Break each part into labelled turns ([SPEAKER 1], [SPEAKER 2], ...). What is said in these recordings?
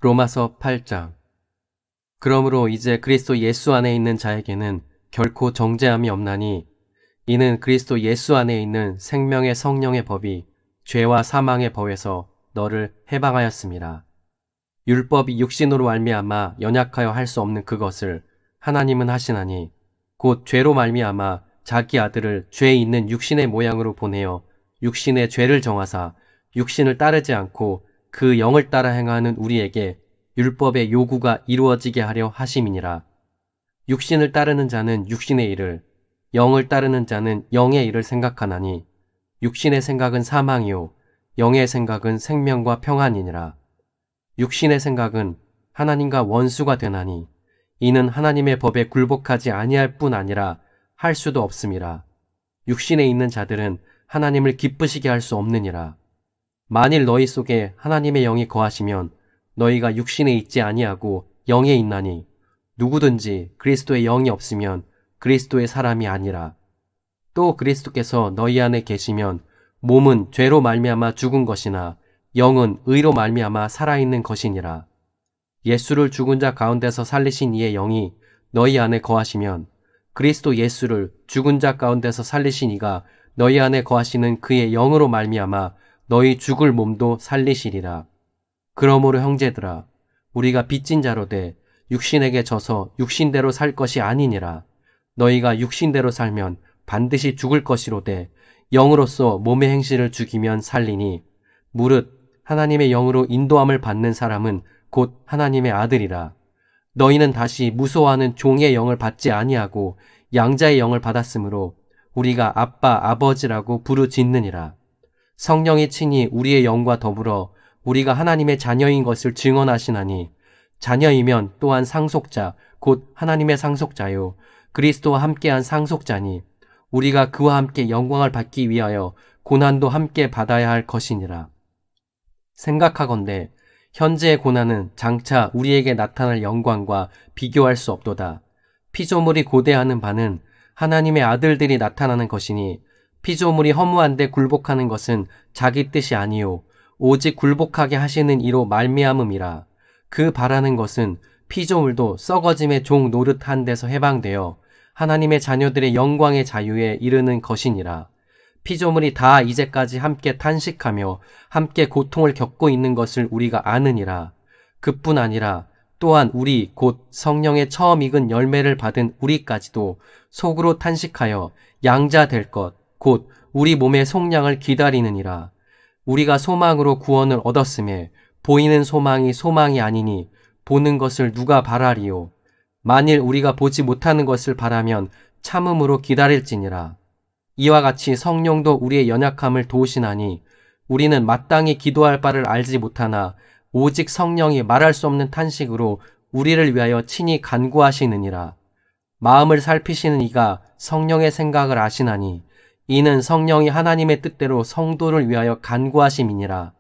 [SPEAKER 1] 로마서 8장. 그러므로 이제 그리스도 예수 안에 있는 자에게는 결코 정죄함이 없나니 이는 그리스도 예수 안에 있는 생명의 성령의 법이 죄와 사망의 법에서 너를 해방하였습니다. 율법이 육신으로 말미암아 연약하여 할 수 없는 그것을 하나님은 하시나니 곧 죄로 말미암아 자기 아들을 죄 있는 육신의 모양으로 보내어 육신의 죄를 정하사 육신을 따르지 않고 그 영을 따라 행하는 우리에게 율법의 요구가 이루어지게 하려 하심이니라. 육신을 따르는 자는 육신의 일을, 영을 따르는 자는 영의 일을 생각하나니 육신의 생각은 사망이요 영의 생각은 생명과 평안이니라. 육신의 생각은 하나님과 원수가 되나니 이는 하나님의 법에 굴복하지 아니할 뿐 아니라 할 수도 없음이라. 육신에 있는 자들은 하나님을 기쁘시게 할 수 없느니라. 만일 너희 속에 하나님의 영이 거하시면 너희가 육신에 있지 아니하고 영에 있나니 누구든지 그리스도의 영이 없으면 그리스도의 사람이 아니라. 또 그리스도께서 너희 안에 계시면 몸은 죄로 말미암아 죽은 것이나 영은 의로 말미암아 살아있는 것이니라. 예수를 죽은 자 가운데서 살리신 이의 영이 너희 안에 거하시면 그리스도 예수를 죽은 자 가운데서 살리신 이가 너희 안에 거하시는 그의 영으로 말미암아 너희 죽을 몸도 살리시리라. 그러므로 형제들아, 우리가 빚진 자로 돼 육신에게 져서 육신대로 살 것이 아니니라. 너희가 육신대로 살면 반드시 죽을 것이로되 영으로서 몸의 행실을 죽이면 살리니 무릇 하나님의 영으로 인도함을 받는 사람은 곧 하나님의 아들이라. 너희는 다시 무소하는 종의 영을 받지 아니하고 양자의 영을 받았으므로 우리가 아빠 아버지라고 부르짖느니라. 성령이 친히 우리의 영과 더불어 우리가 하나님의 자녀인 것을 증언하시나니 자녀이면 또한 상속자 곧 하나님의 상속자요 그리스도와 함께한 상속자니 우리가 그와 함께 영광을 받기 위하여 고난도 함께 받아야 할 것이니라. 생각하건대 현재의 고난은 장차 우리에게 나타날 영광과 비교할 수 없도다. 피조물이 고대하는 바는 하나님의 아들들이 나타나는 것이니 피조물이 허무한데 굴복하는 것은 자기 뜻이 아니요 오직 굴복하게 하시는 이로 말미암음이라. 그 바라는 것은 피조물도 썩어짐의 종 노릇한 데서 해방되어 하나님의 자녀들의 영광의 자유에 이르는 것이니라. 피조물이 다 이제까지 함께 탄식하며 함께 고통을 겪고 있는 것을 우리가 아느니라. 그뿐 아니라 또한 우리 곧 성령의 처음 익은 열매를 받은 우리까지도 속으로 탄식하여 양자 될 것 곧 우리 몸의 속량을 기다리느니라. 우리가 소망으로 구원을 얻었음에 보이는 소망이 소망이 아니니 보는 것을 누가 바라리요. 만일 우리가 보지 못하는 것을 바라면 참음으로 기다릴지니라. 이와 같이 성령도 우리의 연약함을 도우시나니 우리는 마땅히 기도할 바를 알지 못하나 오직 성령이 말할 수 없는 탄식으로 우리를 위하여 친히 간구하시느니라. 마음을 살피시는 이가 성령의 생각을 아시나니 이는 성령이 하나님의 뜻대로 성도를 위하여 간구하심이니라.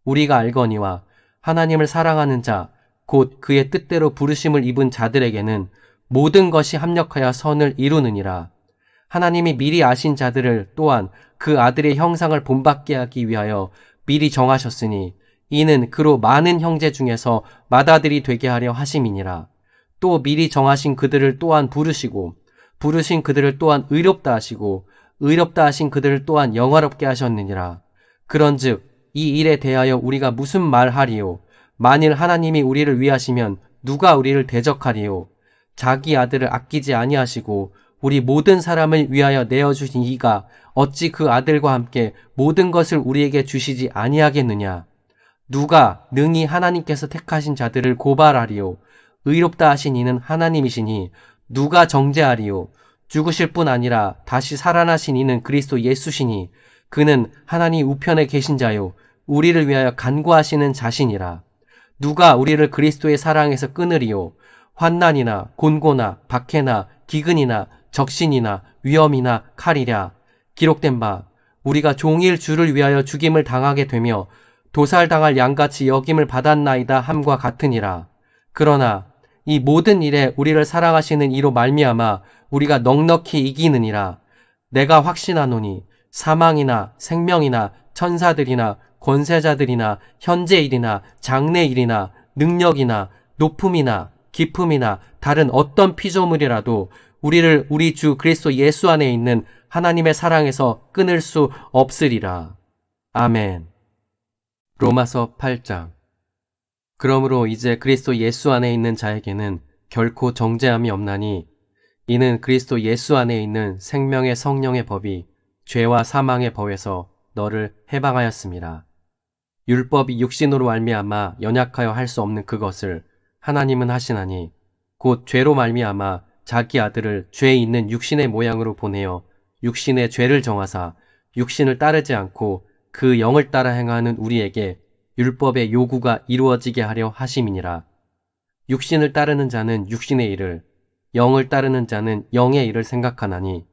[SPEAKER 1] 우리가 알거니와 하나님을 사랑하는 자 곧 그의 뜻대로 부르심을 입은 자들에게는 모든 것이 합력하여 선을 이루느니라. 하나님이 미리 아신 자들을 또한 그 아들의 형상을 본받게 하기 위하여 미리 정하셨으니 이는 그로 많은 형제 중에서 맏아들이 되게 하려 하심이니라. 또 미리 정하신 그들을 또한 부르시고 부르신 그들을 또한 의롭다 하시고 의롭다 하신 그들을 또한 영화롭게 하셨느니라. 그런즉 이 일에 대하여 우리가 무슨 말하리요? 만일 하나님이 우리를 위하시면 누가 우리를 대적하리요? 자기 아들을 아끼지 아니하시고 우리 모든 사람을 위하여 내어주신 이가 어찌 그 아들과 함께 모든 것을 우리에게 주시지 아니하겠느냐? 누가 능히 하나님께서 택하신 자들을 고발하리요? 의롭다 하신 이는 하나님이시니 누가 정죄하리요? 죽으실 뿐 아니라 다시 살아나신 이는 그리스도 예수시니 그는 하나님 우편에 계신 자요 우리를 위하여 간구하시는 자신이라. 누가 우리를 그리스도의 사랑에서 끊으리요? 환난이나 곤고나 박해나 기근이나 적신이나 위험이나 칼이랴. 기록된 바 우리가 종일 주를 위하여 죽임을 당하게 되며 도살당할 양같이 여김을 받았나이다 함과 같으니라. 그러나 이 모든 일에 우리를 사랑하시는 이로 말미암아 우리가 넉넉히 이기느니라. 내가 확신하노니 사망이나 생명이나 천사들이나 권세자들이나 현재일이나 장래일이나 능력이나 높음이나 기품이나 다른 어떤 피조물이라도 우리를 우리 주 그리스도 예수 안에 있는 하나님의 사랑에서 끊을 수 없으리라. 아멘. 로마서 8장. 그러므로 이제 그리스도 예수 안에 있는 자에게는 결코 정죄함이 없나니 이는 그리스도 예수 안에 있는 생명의 성령의 법이 죄와 사망의 법에서 너를 해방하였습니다. 율법이 육신으로 말미암아 연약하여 할 수 없는 그것을 하나님은 하시나니 곧 죄로 말미암아 자기 아들을 죄 있는 육신의 모양으로 보내어 육신의 죄를 정하사 육신을 따르지 않고 그 영을 따라 행하는 우리에게 율법의 요구가 이루어지게 하려 하심이니라. 육신을 따르는 자는 육신의 일을, 영을 따르는 자는 영의 일을 생각하나니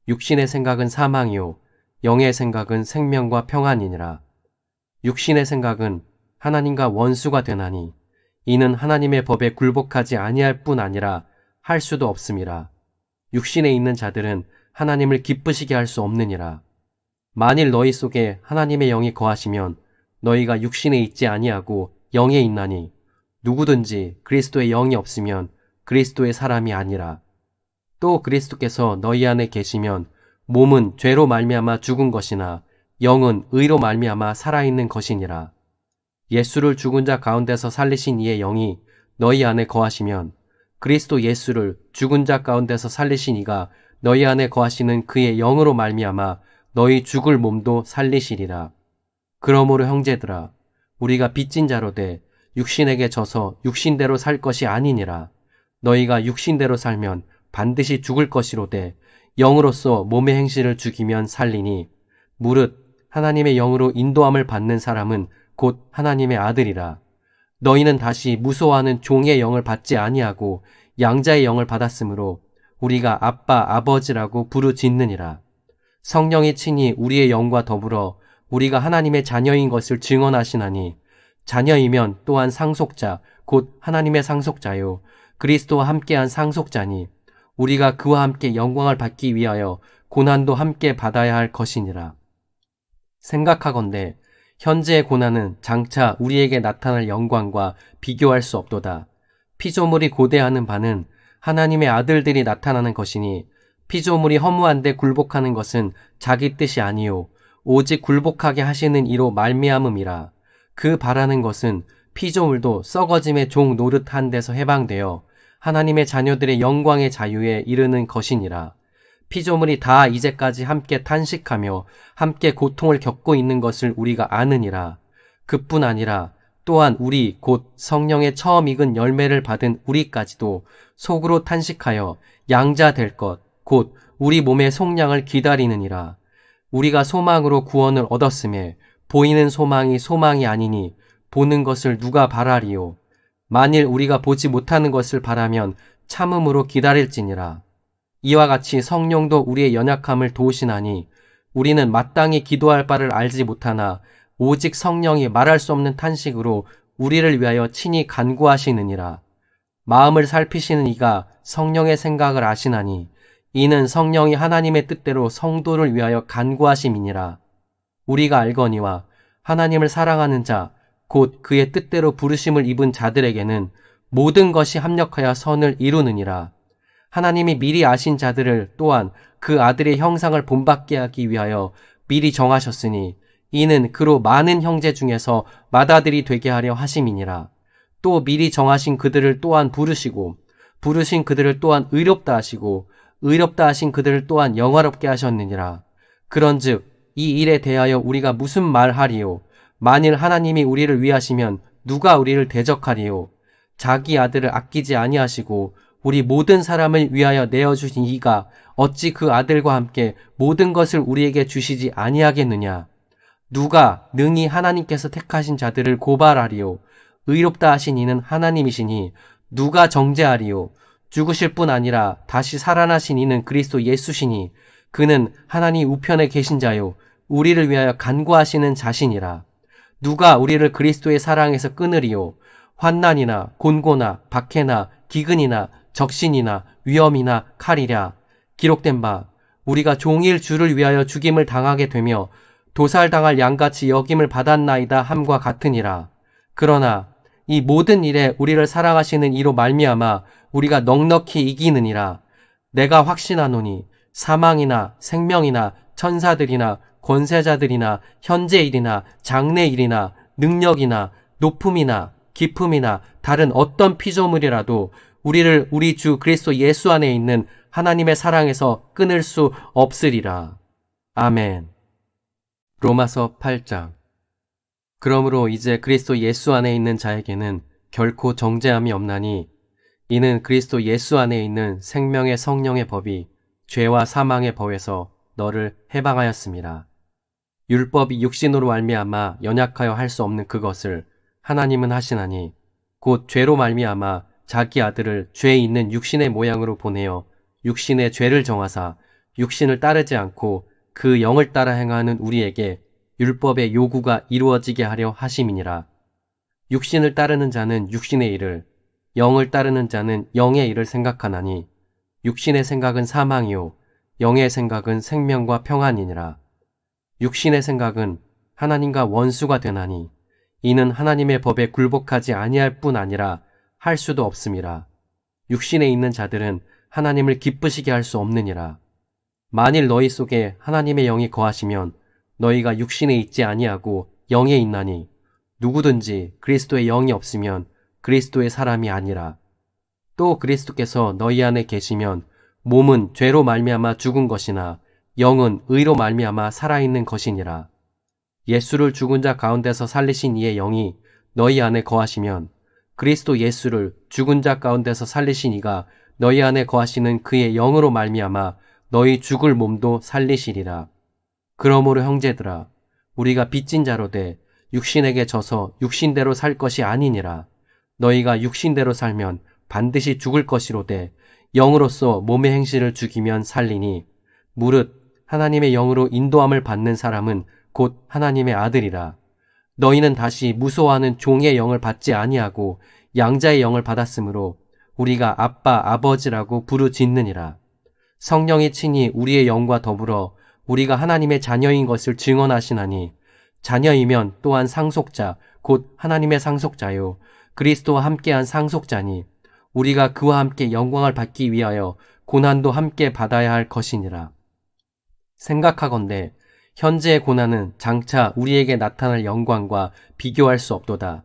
[SPEAKER 1] 육신의 생각은 사망이요 영의 생각은 생명과 평안이니라. 육신의 생각은 하나님과 원수가 되나니 이는 하나님의 법에 굴복하지 아니할 뿐 아니라 할 수도 없음이라. 육신에 있는 자들은 하나님을 기쁘시게 할 수 없느니라. 만일 너희 속에 하나님의 영이 거하시면 너희가 육신에 있지 아니하고 영에 있나니 누구든지 그리스도의 영이 없으면 그리스도의 사람이 아니라. 또 그리스도께서 너희 안에 계시면 몸은 죄로 말미암아 죽은 것이나 영은 의로 말미암아 살아있는 것이니라. 예수를 죽은 자 가운데서 살리신 이의 영이 너희 안에 거하시면 그리스도 예수를 죽은 자 가운데서 살리신 이가 너희 안에 거하시는 그의 영으로 말미암아 너희 죽을 몸도 살리시리라. 그러므로 형제들아, 우리가 빚진 자로 돼 육신에게 져서 육신대로 살 것이 아니니라. 너희가 육신대로 살면 반드시 죽을 것이로되 영으로서 몸의 행실을 죽이면 살리니 무릇 하나님의 영으로 인도함을 받는 사람은 곧 하나님의 아들이라. 너희는 다시 무소하는 종의 영을 받지 아니하고 양자의 영을 받았으므로 우리가 아빠 아버지라고 부르짖느니라. 성령이 친히 우리의 영과 더불어 우리가 하나님의 자녀인 것을 증언하시나니 자녀이면 또한 상속자 곧 하나님의 상속자요 그리스도와 함께한 상속자니 우리가 그와 함께 영광을 받기 위하여 고난도 함께 받아야 할 것이니라. 생각하건대 현재의 고난은 장차 우리에게 나타날 영광과 비교할 수 없도다. 피조물이 고대하는 바는 하나님의 아들들이 나타나는 것이니 피조물이 허무한데 굴복하는 것은 자기 뜻이 아니요 오직 굴복하게 하시는 이로 말미암음이라. 그 바라는 것은 피조물도 썩어짐의 종 노릇한 데서 해방되어 하나님의 자녀들의 영광의 자유에 이르는 것이니라. 피조물이 다 이제까지 함께 탄식하며 함께 고통을 겪고 있는 것을 우리가 아느니라. 그뿐 아니라 또한 우리 곧 성령의 처음 익은 열매를 받은 우리까지도 속으로 탄식하여 양자 될 것 곧 우리 몸의 속량을 기다리느니라. 우리가 소망으로 구원을 얻었음에 보이는 소망이 소망이 아니니 보는 것을 누가 바라리요. 만일 우리가 보지 못하는 것을 바라면 참음으로 기다릴지니라. 이와 같이 성령도 우리의 연약함을 도우시나니 우리는 마땅히 기도할 바를 알지 못하나 오직 성령이 말할 수 없는 탄식으로 우리를 위하여 친히 간구하시느니라. 마음을 살피시는 이가 성령의 생각을 아시나니 이는 성령이 하나님의 뜻대로 성도를 위하여 간구하심이니라. 우리가 알거니와 하나님을 사랑하는 자 곧 그의 뜻대로 부르심을 입은 자들에게는 모든 것이 합력하여 선을 이루느니라. 하나님이 미리 아신 자들을 또한 그 아들의 형상을 본받게 하기 위하여 미리 정하셨으니 이는 그로 많은 형제 중에서 맏아들이 되게 하려 하심이니라. 또 미리 정하신 그들을 또한 부르시고 부르신 그들을 또한 의롭다 하시고 의롭다 하신 그들을 또한 영화롭게 하셨느니라. 그런즉 이 일에 대하여 우리가 무슨 말하리요? 만일 하나님이 우리를 위하시면 누가 우리를 대적하리요? 자기 아들을 아끼지 아니하시고 우리 모든 사람을 위하여 내어주신 이가 어찌 그 아들과 함께 모든 것을 우리에게 주시지 아니하겠느냐? 누가 능히 하나님께서 택하신 자들을 고발하리요? 의롭다 하신 이는 하나님이시니 누가 정죄하리요? 죽으실 뿐 아니라 다시 살아나신 이는 그리스도 예수시니 그는 하나님 우편에 계신 자요 우리를 위하여 간구하시는 자신이라. 누가 우리를 그리스도의 사랑에서 끊으리요? 환난이나 곤고나 박해나 기근이나 적신이나 위험이나 칼이랴. 기록된 바 우리가 종일 주를 위하여 죽임을 당하게 되며 도살당할 양같이 여김을 받았나이다 함과 같으니라. 그러나 이 모든 일에 우리를 사랑하시는 이로 말미암아 우리가 넉넉히 이기느니라. 내가 확신하노니 사망이나 생명이나 천사들이나 권세자들이나 현재일이나 장래일이나 능력이나 높음이나 깊음이나 다른 어떤 피조물이라도 우리를 우리 주 그리스도 예수 안에 있는 하나님의 사랑에서 끊을 수 없으리라. 아멘. 로마서 8장. 그러므로 이제 그리스도 예수 안에 있는 자에게는 결코 정죄함이 없나니 이는 그리스도 예수 안에 있는 생명의 성령의 법이 죄와 사망의 법에서 너를 해방하였습니다. 율법이 육신으로 말미암아 연약하여 할 수 없는 그것을 하나님은 하시나니 곧 죄로 말미암아 자기 아들을 죄 있는 육신의 모양으로 보내어 육신의 죄를 정하사 육신을 따르지 않고 그 영을 따라 행하는 우리에게 율법의 요구가 이루어지게 하려 하심이니라. 육신을 따르는 자는 육신의 일을, 영을 따르는 자는 영의 일을 생각하나니 육신의 생각은 사망이요 영의 생각은 생명과 평안이니라. 육신의 생각은 하나님과 원수가 되나니 이는 하나님의 법에 굴복하지 아니할 뿐 아니라 할 수도 없음이라. 육신에 있는 자들은 하나님을 기쁘시게 할 수 없느니라. 만일 너희 속에 하나님의 영이 거하시면 너희가 육신에 있지 아니하고 영에 있나니 누구든지 그리스도의 영이 없으면 그리스도의 사람이 아니라. 또 그리스도께서 너희 안에 계시면 몸은 죄로 말미암아 죽은 것이나 영은 의로 말미암아 살아있는 것이니라. 예수를 죽은 자 가운데서 살리신 이의 영이 너희 안에 거하시면 그리스도 예수를 죽은 자 가운데서 살리신 이가 너희 안에 거하시는 그의 영으로 말미암아 너희 죽을 몸도 살리시리라. 그러므로 형제들아, 우리가 빚진 자로 돼 육신에게 져서 육신대로 살 것이 아니니라. 너희가 육신대로 살면 반드시 죽을 것이로되 영으로서 몸의 행실을 죽이면 살리니 무릇 하나님의 영으로 인도함을 받는 사람은 곧 하나님의 아들이라. 너희는 다시 무소하는 종의 영을 받지 아니하고 양자의 영을 받았으므로 우리가 아빠 아버지라고 부르짖느니라. 성령이 친히 우리의 영과 더불어 우리가 하나님의 자녀인 것을 증언하시나니 자녀이면 또한 상속자 곧 하나님의 상속자요 그리스도와 함께한 상속자니 우리가 그와 함께 영광을 받기 위하여 고난도 함께 받아야 할 것이니라. 생각하건대 현재의 고난은 장차 우리에게 나타날 영광과 비교할 수 없도다.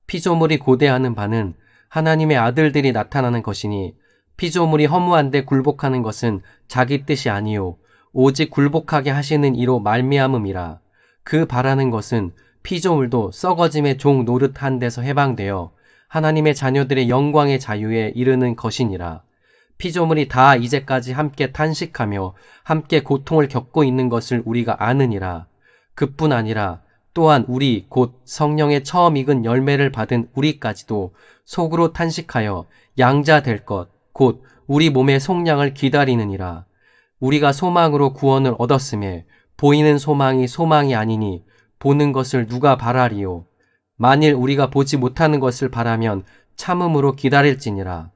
[SPEAKER 1] 피조물이 고대하는 바는 하나님의 아들들이 나타나는 것이니 피조물이 허무한데 굴복하는 것은 자기 뜻이 아니요 오직 굴복하게 하시는 이로 말미암음이라. 그 바라는 것은 피조물도 썩어짐의 종 노릇한 데서 해방되어 하나님의 자녀들의 영광의 자유에 이르는 것이니라. 피조물이 다 이제까지 함께 탄식하며 함께 고통을 겪고 있는 것을 우리가 아느니라. 그뿐 아니라 또한 우리 곧 성령의 처음 익은 열매를 받은 우리까지도 속으로 탄식하여 양자 될 것 곧 우리 몸의 속량을 기다리느니라. 우리가 소망으로 구원을 얻었음에 보이는 소망이 소망이 아니니 보는 것을 누가 바라리요. 만일 우리가 보지 못하는 것을 바라면 참음으로 기다릴지니라.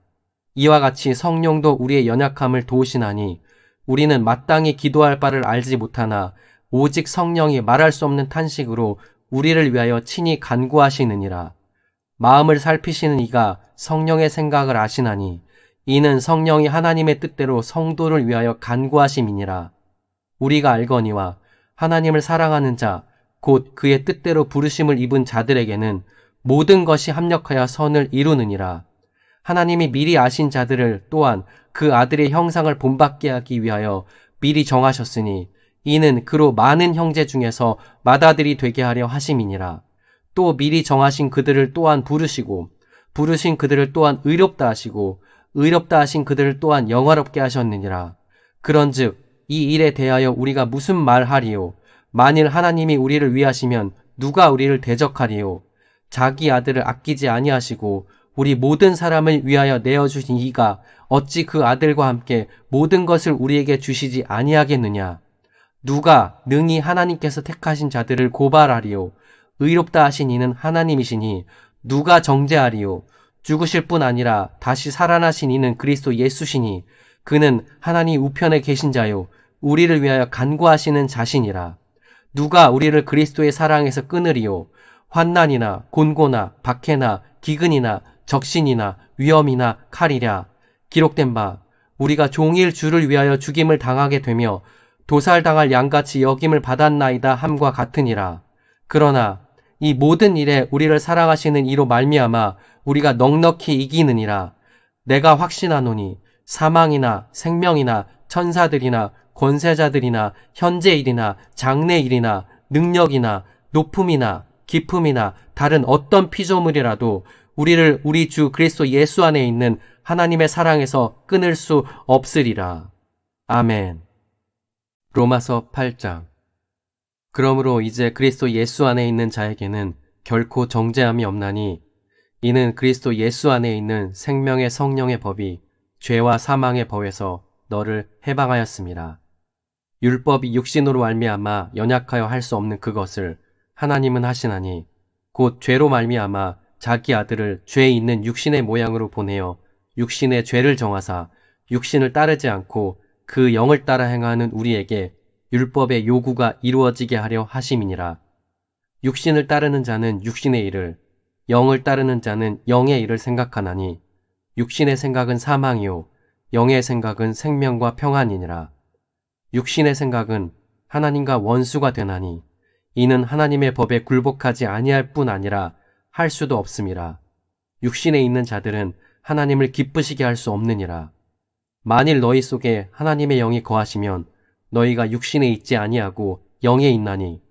[SPEAKER 1] 이와 같이 성령도 우리의 연약함을 도우시나니 우리는 마땅히 기도할 바를 알지 못하나 오직 성령이 말할 수 없는 탄식으로 우리를 위하여 친히 간구하시느니라. 마음을 살피시는 이가 성령의 생각을 아시나니 이는 성령이 하나님의 뜻대로 성도를 위하여 간구하심이니라. 우리가 알거니와 하나님을 사랑하는 자 곧 그의 뜻대로 부르심을 입은 자들에게는 모든 것이 합력하여 선을 이루느니라. 하나님이 미리 아신 자들을 또한 그 아들의 형상을 본받게 하기 위하여 미리 정하셨으니 이는 그로 많은 형제 중에서 맏아들이 되게 하려 하심이니라. 또 미리 정하신 그들을 또한 부르시고 부르신 그들을 또한 의롭다 하시고 의롭다 하신 그들을 또한 영화롭게 하셨느니라. 그런즉 이 일에 대하여 우리가 무슨 말하리요? 만일 하나님이 우리를 위하시면 누가 우리를 대적하리요? 자기 아들을 아끼지 아니하시고 우리 모든 사람을 위하여 내어주신 이가 어찌 그 아들과 함께 모든 것을 우리에게 주시지 아니하겠느냐? 누가 능히 하나님께서 택하신 자들을 고발하리요? 의롭다 하신 이는 하나님이시니 누가 정죄하리요? 죽으실 뿐 아니라 다시 살아나신 이는 그리스도 예수시니 그는 하나님 우편에 계신 자요 우리를 위하여 간구하시는 자신이라. 누가 우리를 그리스도의 사랑에서 끊으리요? 환난이나 곤고나 박해나 기근이나 적신이나 위험이나 칼이랴. 기록된 바 우리가 종일 주를 위하여 죽임을 당하게 되며 도살당할 양같이 여김을 받았나이다 함과 같으니라. 그러나 이 모든 일에 우리를 사랑하시는 이로 말미암아 우리가 넉넉히 이기느니라. 내가 확신하노니 사망이나 생명이나 천사들이나 권세자들이나 현재일이나 장래일이나 능력이나 높음이나 깊음이나 다른 어떤 피조물이라도 우리를 우리 주 그리스도 예수 안에 있는 하나님의 사랑에서 끊을 수 없으리라. 아멘. 로마서 8장. 그러므로 이제 그리스도 예수 안에 있는 자에게는 결코 정죄함이 없나니 이는 그리스도 예수 안에 있는 생명의 성령의 법이 죄와 사망의 법에서 너를 해방하였습니다. 율법이 육신으로 말미암아 연약하여 할 수 없는 그것을 하나님은 하시나니 곧 죄로 말미암아 자기 아들을 죄 있는 육신의 모양으로 보내어 육신의 죄를 정하사 육신을 따르지 않고 그 영을 따라 행하는 우리에게 율법의 요구가 이루어지게 하려 하심이니라. 육신을 따르는 자는 육신의 일을, 영을 따르는 자는 영의 일을 생각하나니 육신의 생각은 사망이요 영의 생각은 생명과 평안이니라. 육신의 생각은 하나님과 원수가 되나니 이는 하나님의 법에 굴복하지 아니할 뿐 아니라 할 수도 없음이라. 육신에 있는 자들은 하나님을 기쁘시게 할 수 없느니라. 만일 너희 속에 하나님의 영이 거하시면 너희가 육신에 있지 아니하고 영에 있나니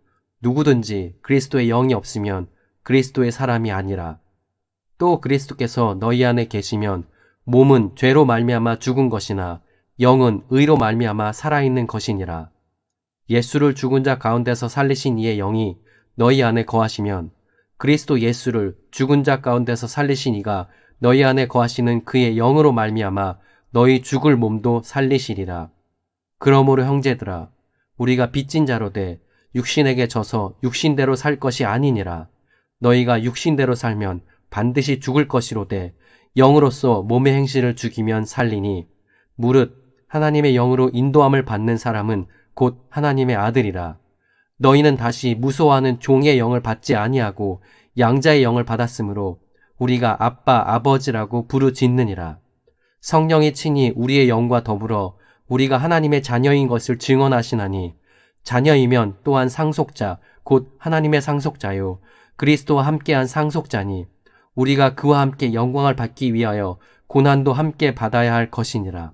[SPEAKER 1] 누구든지 그리스도의 영이 없으면 그리스도의 사람이 아니라. 또 그리스도께서 너희 안에 계시면 몸은 죄로 말미암아 죽은 것이나 영은 의로 말미암아 살아있는 것이니라. 예수를 죽은 자 가운데서 살리신 이의 영이 너희 안에 거하시면 그리스도 예수를 죽은 자 가운데서 살리신 이가 너희 안에 거하시는 그의 영으로 말미암아 너희 죽을 몸도 살리시리라. 그러므로 형제들아 우리가 빚진 자로 돼 육신에게 져서 육신대로 살 것이 아니니라. 너희가 육신대로 살면 반드시 죽을 것이로되 영으로서 몸의 행실을 죽이면 살리니 무릇 하나님의 영으로 인도함을 받는 사람은 곧 하나님의 아들이라. 너희는 다시 무소하는 종의 영을 받지 아니하고 양자의 영을 받았으므로 우리가 아빠 아버지라고 부르짖느니라. 성령이 친히 우리의 영과 더불어 우리가 하나님의 자녀인 것을 증언하시나니 자녀이면 또한 상속자 곧 하나님의 상속자요 그리스도와 함께한 상속자니 우리가 그와 함께 영광을 받기 위하여 고난도 함께 받아야 할 것이니라.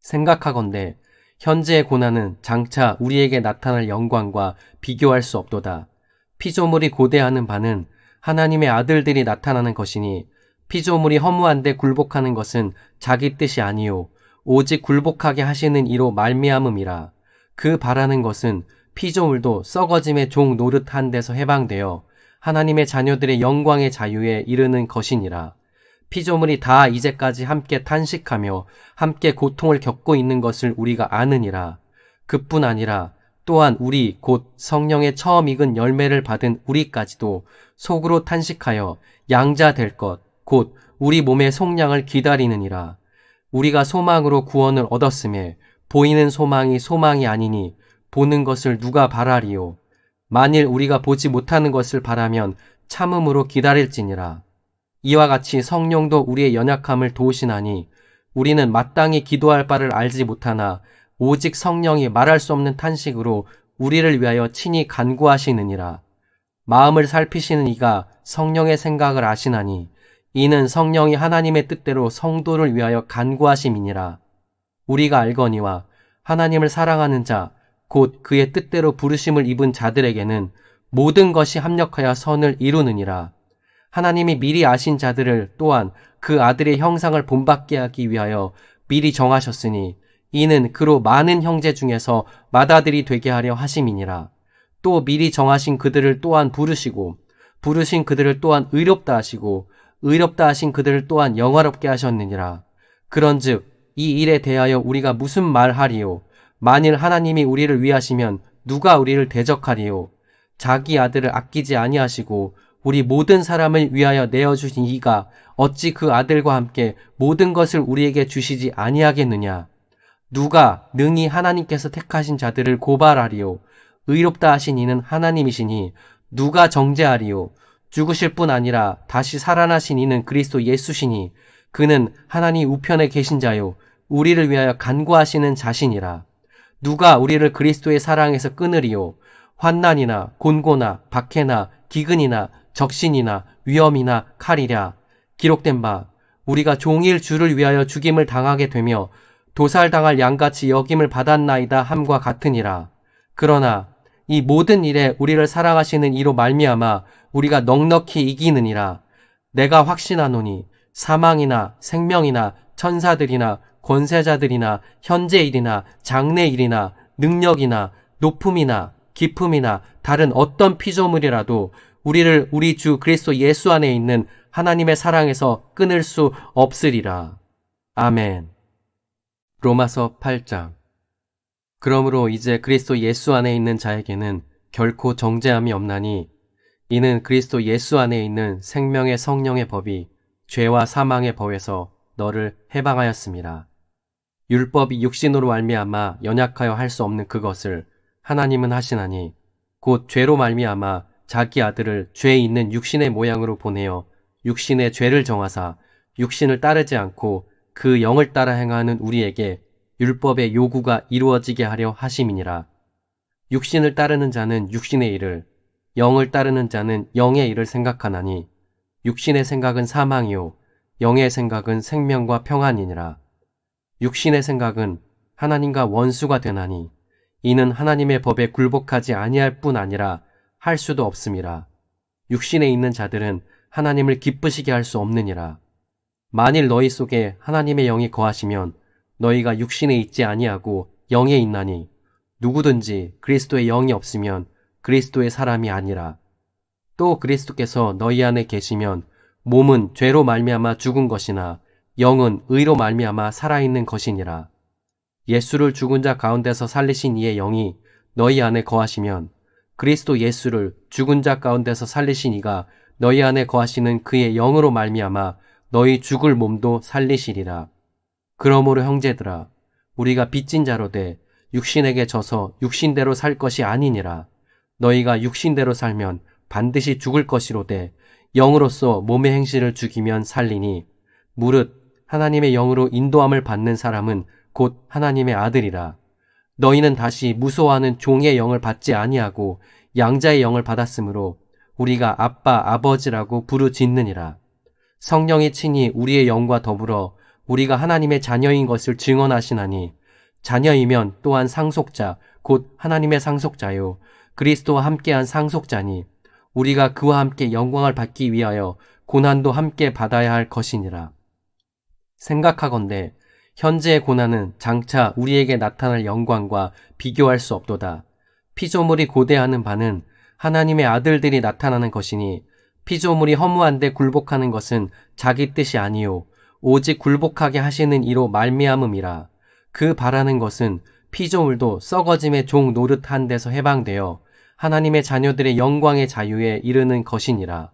[SPEAKER 1] 생각하건대 현재의 고난은 장차 우리에게 나타날 영광과 비교할 수 없도다. 피조물이 고대하는 바는 하나님의 아들들이 나타나는 것이니 피조물이 허무한데 굴복하는 것은 자기 뜻이 아니요 오직 굴복하게 하시는 이로 말미암음이라. 그 바라는 것은 피조물도 썩어짐의 종 노릇한 데서 해방되어 하나님의 자녀들의 영광의 자유에 이르는 것이니라. 피조물이 다 이제까지 함께 탄식하며 함께 고통을 겪고 있는 것을 우리가 아느니라. 그뿐 아니라 또한 우리 곧 성령의 처음 익은 열매를 받은 우리까지도 속으로 탄식하여 양자 될 것 곧 우리 몸의 속량을 기다리느니라. 우리가 소망으로 구원을 얻었음에 보이는 소망이 소망이 아니니 보는 것을 누가 바라리요. 만일 우리가 보지 못하는 것을 바라면 참음으로 기다릴지니라. 이와 같이 성령도 우리의 연약함을 도우시나니 우리는 마땅히 기도할 바를 알지 못하나 오직 성령이 말할 수 없는 탄식으로 우리를 위하여 친히 간구하시느니라. 마음을 살피시는 이가 성령의 생각을 아시나니 이는 성령이 하나님의 뜻대로 성도를 위하여 간구하심이니라. 우리가 알거니와 하나님을 사랑하는 자 곧 그의 뜻대로 부르심을 입은 자들에게는 모든 것이 합력하여 선을 이루느니라. 하나님이 미리 아신 자들을 또한 그 아들의 형상을 본받게 하기 위하여 미리 정하셨으니 이는 그로 많은 형제 중에서 맏아들이 되게 하려 하심이니라. 또 미리 정하신 그들을 또한 부르시고 부르신 그들을 또한 의롭다 하시고 의롭다 하신 그들을 또한 영화롭게 하셨느니라. 그런즉 이 일에 대하여 우리가 무슨 말하리요? 만일 하나님이 우리를 위하시면 누가 우리를 대적하리요? 자기 아들을 아끼지 아니하시고 우리 모든 사람을 위하여 내어주신 이가 어찌 그 아들과 함께 모든 것을 우리에게 주시지 아니하겠느냐? 누가 능히 하나님께서 택하신 자들을 고발하리요? 의롭다 하신 이는 하나님이시니 누가 정죄하리요? 죽으실 뿐 아니라 다시 살아나신 이는 그리스도 예수시니 그는 하나님 우편에 계신 자요 우리를 위하여 간구하시는 자신이라. 누가 우리를 그리스도의 사랑에서 끊으리요? 환난이나 곤고나 박해나 기근이나 적신이나 위험이나 칼이랴. 기록된 바 우리가 종일 주를 위하여 죽임을 당하게 되며 도살당할 양같이 여김을 받았나이다 함과 같으니라. 그러나 이 모든 일에 우리를 사랑하시는 이로 말미암아 우리가 넉넉히 이기느니라. 내가 확신하노니 사망이나 생명이나 천사들이나 권세자들이나 현재일이나 장래일이나 능력이나 높음이나 깊음이나 다른 어떤 피조물이라도 우리를 우리 주 그리스도 예수 안에 있는 하나님의 사랑에서 끊을 수 없으리라. 아멘. 로마서 8장. 그러므로 이제 그리스도 예수 안에 있는 자에게는 결코 정죄함이 없나니 이는 그리스도 예수 안에 있는 생명의 성령의 법이 죄와 사망의 법에서 너를 해방하였습니다. 율법이 육신으로 말미암아 연약하여 할 수 없는 그것을 하나님은 하시나니 곧 죄로 말미암아 자기 아들을 죄 있는 육신의 모양으로 보내어 육신의 죄를 정하사 육신을 따르지 않고 그 영을 따라 행하는 우리에게 율법의 요구가 이루어지게 하려 하심이니라. 육신을 따르는 자는 육신의 일을, 영을 따르는 자는 영의 일을 생각하나니 육신의 생각은 사망이요 영의 생각은 생명과 평안이니라. 육신의 생각은 하나님과 원수가 되나니 이는 하나님의 법에 굴복하지 아니할 뿐 아니라 할 수도 없음이라. 육신에 있는 자들은 하나님을 기쁘시게 할 수 없느니라. 만일 너희 속에 하나님의 영이 거하시면 너희가 육신에 있지 아니하고 영에 있나니 누구든지 그리스도의 영이 없으면 그리스도의 사람이 아니라. 또 그리스도께서 너희 안에 계시면 몸은 죄로 말미암아 죽은 것이나 영은 의로 말미암아 살아있는 것이니라. 예수를 죽은 자 가운데서 살리신 이의 영이 너희 안에 거하시면 그리스도 예수를 죽은 자 가운데서 살리신 이가 너희 안에 거하시는 그의 영으로 말미암아 너희 죽을 몸도 살리시리라. 그러므로 형제들아 우리가 빚진 자로 돼 육신에게 져서 육신대로 살 것이 아니니라. 너희가 육신대로 살면 반드시 죽을 것이로되 영으로서 몸의 행실을 죽이면 살리니 무릇 하나님의 영으로 인도함을 받는 사람은 곧 하나님의 아들이라. 너희는 다시 무소하는 종의 영을 받지 아니하고 양자의 영을 받았으므로 우리가 아빠 아버지라고 부르짖느니라. 성령이 친히 우리의 영과 더불어 우리가 하나님의 자녀인 것을 증언하시나니 자녀이면 또한 상속자 곧 하나님의 상속자요 그리스도와 함께한 상속자니 우리가 그와 함께 영광을 받기 위하여 고난도 함께 받아야 할 것이니라. 생각하건대 현재의 고난은 장차 우리에게 나타날 영광과 비교할 수 없도다. 피조물이 고대하는 바는 하나님의 아들들이 나타나는 것이니 피조물이 허무한데 굴복하는 것은 자기 뜻이 아니요 오직 굴복하게 하시는 이로 말미암음이라. 그 바라는 것은 피조물도 썩어짐의 종 노릇한 데서 해방되어 하나님의 자녀들의 영광의 자유에 이르는 것이니라.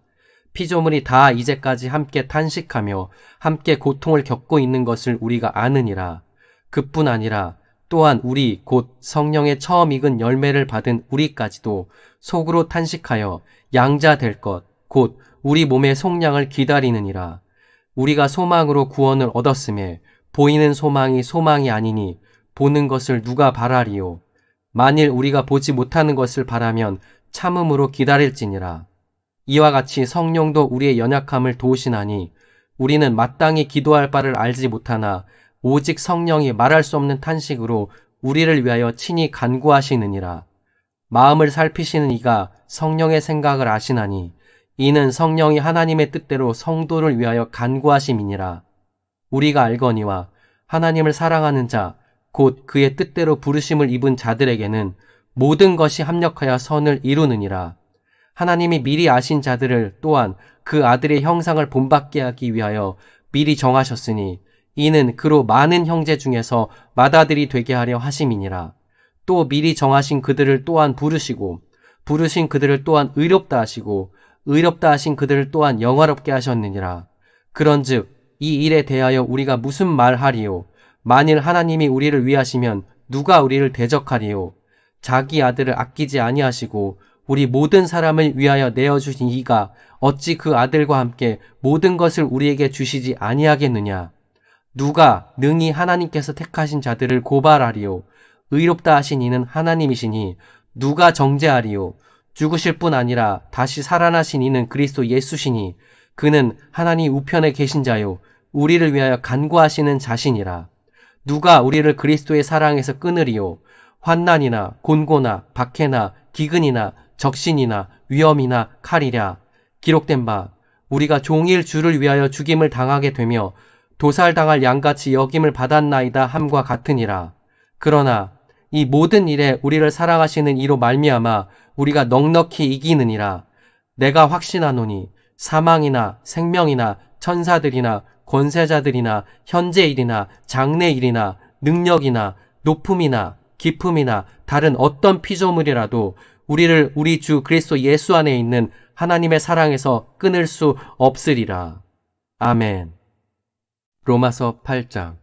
[SPEAKER 1] 피조물이 다 이제까지 함께 탄식하며 함께 고통을 겪고 있는 것을 우리가 아느니라. 그뿐 아니라 또한 우리 곧 성령의 처음 익은 열매를 받은 우리까지도 속으로 탄식하여 양자 될 것 곧 우리 몸의 속량을 기다리느니라. 우리가 소망으로 구원을 얻었음에 보이는 소망이 소망이 아니니 보는 것을 누가 바라리요. 만일 우리가 보지 못하는 것을 바라면 참음으로 기다릴지니라. 이와 같이 성령도 우리의 연약함을 도우시나니 우리는 마땅히 기도할 바를 알지 못하나 오직 성령이 말할 수 없는 탄식으로 우리를 위하여 친히 간구하시느니라. 마음을 살피시는 이가 성령의 생각을 아시나니 이는 성령이 하나님의 뜻대로 성도를 위하여 간구하심이니라. 우리가 알거니와 하나님을 사랑하는 자 곧 그의 뜻대로 부르심을 입은 자들에게는 모든 것이 합력하여 선을 이루느니라. 하나님이 미리 아신 자들을 또한 그 아들의 형상을 본받게 하기 위하여 미리 정하셨으니 이는 그로 많은 형제 중에서 맏아들이 되게 하려 하심이니라. 또 미리 정하신 그들을 또한 부르시고 부르신 그들을 또한 의롭다 하시고 의롭다 하신 그들을 또한 영화롭게 하셨느니라. 그런즉 이 일에 대하여 우리가 무슨 말하리요? 만일 하나님이 우리를 위하시면 누가 우리를 대적하리요? 자기 아들을 아끼지 아니하시고 우리 모든 사람을 위하여 내어주신 이가 어찌 그 아들과 함께 모든 것을 우리에게 주시지 아니하겠느냐. 누가 능히 하나님께서 택하신 자들을 고발하리요. 의롭다 하신 이는 하나님이시니 누가 정죄하리요. 죽으실 뿐 아니라 다시 살아나신 이는 그리스도 예수시니 그는 하나님 우편에 계신 자요 우리를 위하여 간구하시는 자신이라. 누가 우리를 그리스도의 사랑에서 끊으리요. 환난이나 곤고나 박해나 기근이나 적신이나 위험이나 칼이랴. 기록된 바 우리가 종일 주를 위하여 죽임을 당하게 되며 도살당할 양같이 여김을 받았나이다 함과 같으니라. 그러나 이 모든 일에 우리를 사랑하시는 이로 말미암아 우리가 넉넉히 이기느니라. 내가 확신하노니 사망이나 생명이나 천사들이나 권세자들이나 현재일이나 장래일이나 능력이나 높음이나 깊음이나 다른 어떤 피조물이라도 우리를 우리 주 그리스도 예수 안에 있는 하나님의 사랑에서 끊을 수 없으리라. 아멘. 로마서 8장.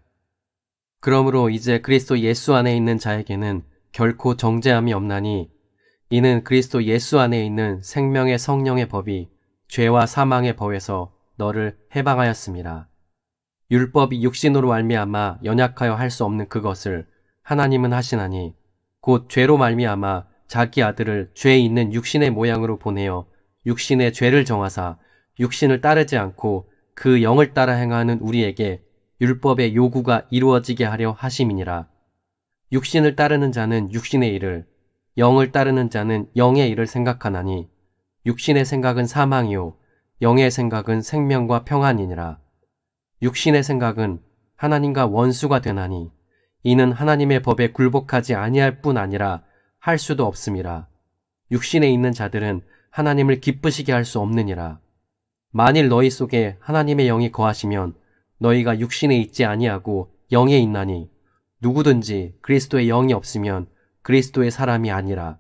[SPEAKER 1] 그러므로 이제 그리스도 예수 안에 있는 자에게는 결코 정죄함이 없나니 이는 그리스도 예수 안에 있는 생명의 성령의 법이 죄와 사망의 법에서 너를 해방하였습니다. 율법이 육신으로 말미암아 연약하여 할 수 없는 그것을 하나님은 하시나니 곧 죄로 말미암아 자기 아들을 죄 있는 육신의 모양으로 보내어 육신의 죄를 정하사 육신을 따르지 않고 그 영을 따라 행하는 우리에게 율법의 요구가 이루어지게 하려 하심이니라. 육신을 따르는 자는 육신의 일을, 영을 따르는 자는 영의 일을 생각하나니 육신의 생각은 사망이요 영의 생각은 생명과 평안이니라. 육신의 생각은 하나님과 원수가 되나니 이는 하나님의 법에 굴복하지 아니할 뿐 아니라 할 수도 없음이라. 육신에 있는 자들은 하나님을 기쁘시게 할 수 없느니라. 만일 너희 속에 하나님의 영이 거하시면 너희가 육신에 있지 아니하고 영에 있나니 누구든지 그리스도의 영이 없으면 그리스도의 사람이 아니라.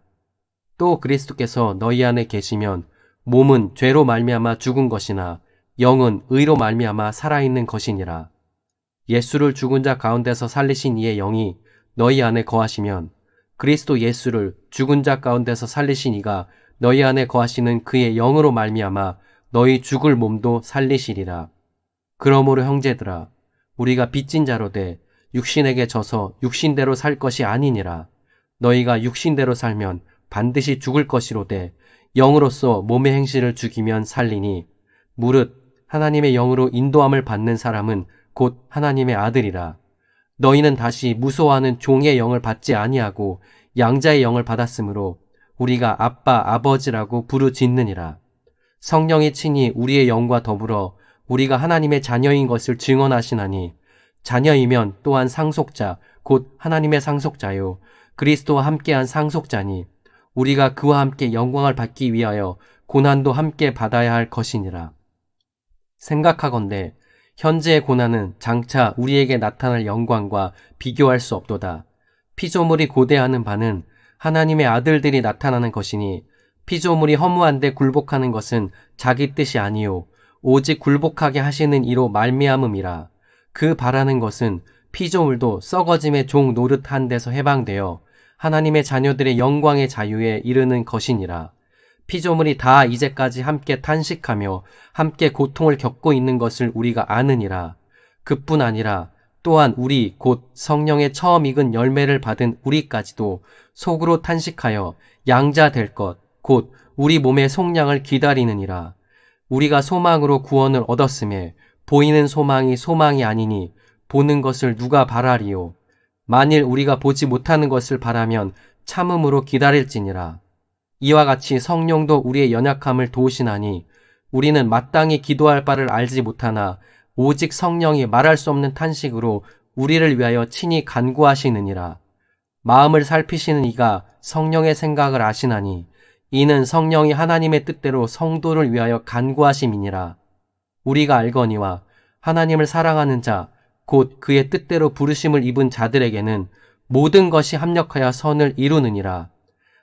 [SPEAKER 1] 또 그리스도께서 너희 안에 계시면 몸은 죄로 말미암아 죽은 것이나 영은 의로 말미암아 살아있는 것이니라. 예수를 죽은 자 가운데서 살리신 이의 영이 너희 안에 거하시면 그리스도 예수를 죽은 자 가운데서 살리신 이가 너희 안에 거하시는 그의 영으로 말미암아 너희 죽을 몸도 살리시리라. 그러므로 형제들아 우리가 빚진 자로 돼 육신에게 져서 육신대로 살 것이 아니니라. 너희가 육신대로 살면 반드시 죽을 것이로되 영으로서 몸의 행실을 죽이면 살리니 무릇 하나님의 영으로 인도함을 받는 사람은 곧 하나님의 아들이라. 너희는 다시 무소하는 종의 영을 받지 아니하고 양자의 영을 받았으므로 우리가 아빠 아버지라고 부르짖느니라. 성령이 친히 우리의 영과 더불어 우리가 하나님의 자녀인 것을 증언하시나니 자녀이면 또한 상속자 곧 하나님의 상속자요 그리스도와 함께한 상속자니 우리가 그와 함께 영광을 받기 위하여 고난도 함께 받아야 할 것이니라. 생각하건대 현재의 고난은 장차 우리에게 나타날 영광과 비교할 수 없도다. 피조물이 고대하는 바는 하나님의 아들들이 나타나는 것이니 피조물이 허무한데 굴복하는 것은 자기 뜻이 아니요 오직 굴복하게 하시는 이로 말미암음이라. 그 바라는 것은 피조물도 썩어짐의 종 노릇한 데서 해방되어 하나님의 자녀들의 영광의 자유에 이르는 것이니라. 피조물이 다 이제까지 함께 탄식하며 함께 고통을 겪고 있는 것을 우리가 아느니라. 그뿐 아니라 또한 우리 곧 성령의 처음 익은 열매를 받은 우리까지도 속으로 탄식하여 양자 될 것 곧 우리 몸의 속량을 기다리느니라. 우리가 소망으로 구원을 얻었음에 보이는 소망이 소망이 아니니 보는 것을 누가 바라리요. 만일 우리가 보지 못하는 것을 바라면 참음으로 기다릴지니라. 이와 같이 성령도 우리의 연약함을 도우시나니 우리는 마땅히 기도할 바를 알지 못하나 오직 성령이 말할 수 없는 탄식으로 우리를 위하여 친히 간구하시느니라. 마음을 살피시는 이가 성령의 생각을 아시나니 이는 성령이 하나님의 뜻대로 성도를 위하여 간구하심이니라. 우리가 알거니와 하나님을 사랑하는 자 곧 그의 뜻대로 부르심을 입은 자들에게는 모든 것이 합력하여 선을 이루느니라.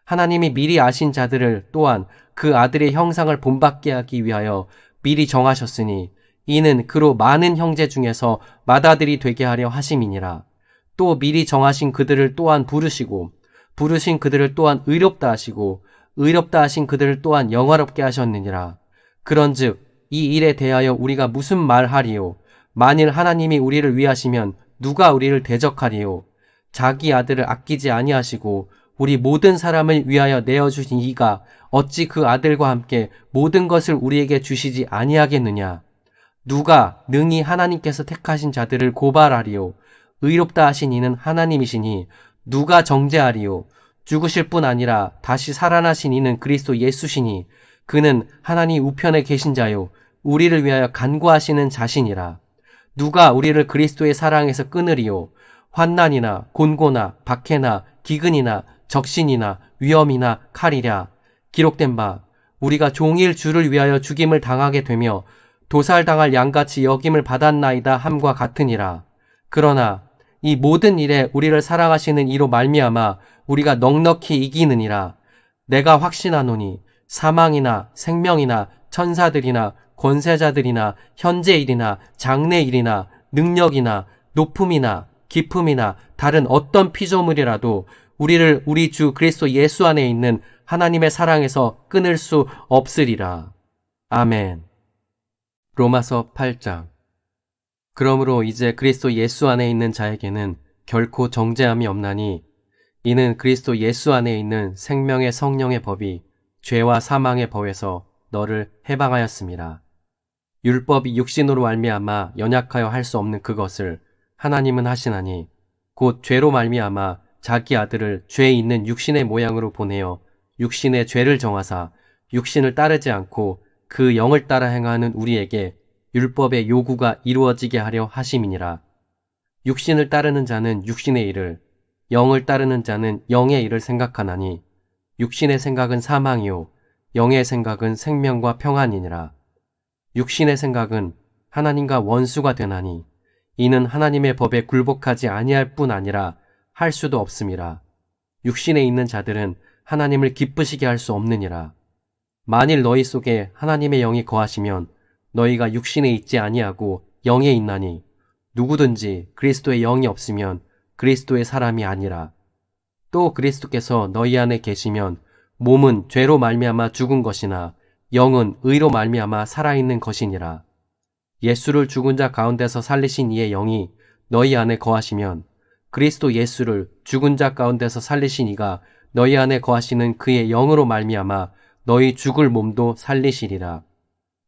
[SPEAKER 1] 하나님이 미리 아신 자들을 또한 그 아들의 형상을 본받게 하기 위하여 미리 정하셨으니 이는 그로 많은 형제 중에서 맏아들이 되게 하려 하심이니라. 또 미리 정하신 그들을 또한 부르시고 부르신 그들을 또한 의롭다 하시고 의롭다 하신 그들을 또한 영화롭게 하셨느니라. 그런즉 이 일에 대하여 우리가 무슨 말하리요? 만일 하나님이 우리를 위하시면 누가 우리를 대적하리요? 자기 아들을 아끼지 아니하시고 우리 모든 사람을 위하여 내어주신 이가 어찌 그 아들과 함께 모든 것을 우리에게 주시지 아니하겠느냐? 누가 능히 하나님께서 택하신 자들을 고발하리요? 의롭다 하신 이는 하나님이시니 누가 정죄하리요? 죽으실 뿐 아니라 다시 살아나신 이는 그리스도 예수시니 그는 하나님 우편에 계신 자요 우리를 위하여 간구하시는 자신이라. 누가 우리를 그리스도의 사랑에서 끊으리요? 환난이나 곤고나 박해나 기근이나 적신이나 위험이나 칼이랴. 기록된 바 우리가 종일 주를 위하여 죽임을 당하게 되며 도살당할 양같이 여김을 받았나이다 함과 같으니라. 그러나 이 모든 일에 우리를 사랑하시는 이로 말미암아 우리가 넉넉히 이기느니라. 내가 확신하노니 사망이나 생명이나 천사들이나 권세자들이나 현재일이나 장래일이나 능력이나 높음이나 깊음이나 다른 어떤 피조물이라도 우리를 우리 주 그리스도 예수 안에 있는 하나님의 사랑에서 끊을 수 없으리라. 아멘. 로마서 8장. 그러므로 이제 그리스도 예수 안에 있는 자에게는 결코 정죄함이 없나니 이는 그리스도 예수 안에 있는 생명의 성령의 법이 죄와 사망의 법에서 너를 해방하였습니다. 율법이 육신으로 말미암아 연약하여 할 수 없는 그것을 하나님은 하시나니 곧 죄로 말미암아 자기 아들을 죄 있는 육신의 모양으로 보내어 육신의 죄를 정하사 육신을 따르지 않고 그 영을 따라 행하는 우리에게 율법의 요구가 이루어지게 하려 하심이니라. 육신을 따르는 자는 육신의 일을, 영을 따르는 자는 영의 일을 생각하나니 육신의 생각은 사망이요 영의 생각은 생명과 평안이니라. 육신의 생각은 하나님과 원수가 되나니 이는 하나님의 법에 굴복하지 아니할 뿐 아니라 할 수도 없음이라. 육신에 있는 자들은 하나님을 기쁘시게 할 수 없느니라. 만일 너희 속에 하나님의 영이 거하시면 너희가 육신에 있지 아니하고 영에 있나니 누구든지 그리스도의 영이 없으면 그리스도의 사람이 아니라. 또 그리스도께서 너희 안에 계시면 몸은 죄로 말미암아 죽은 것이나 영은 의로 말미암아 살아있는 것이니라. 예수를 죽은 자 가운데서 살리신 이의 영이 너희 안에 거하시면 그리스도 예수를 죽은 자 가운데서 살리신 이가 너희 안에 거하시는 그의 영으로 말미암아 너희 죽을 몸도 살리시리라.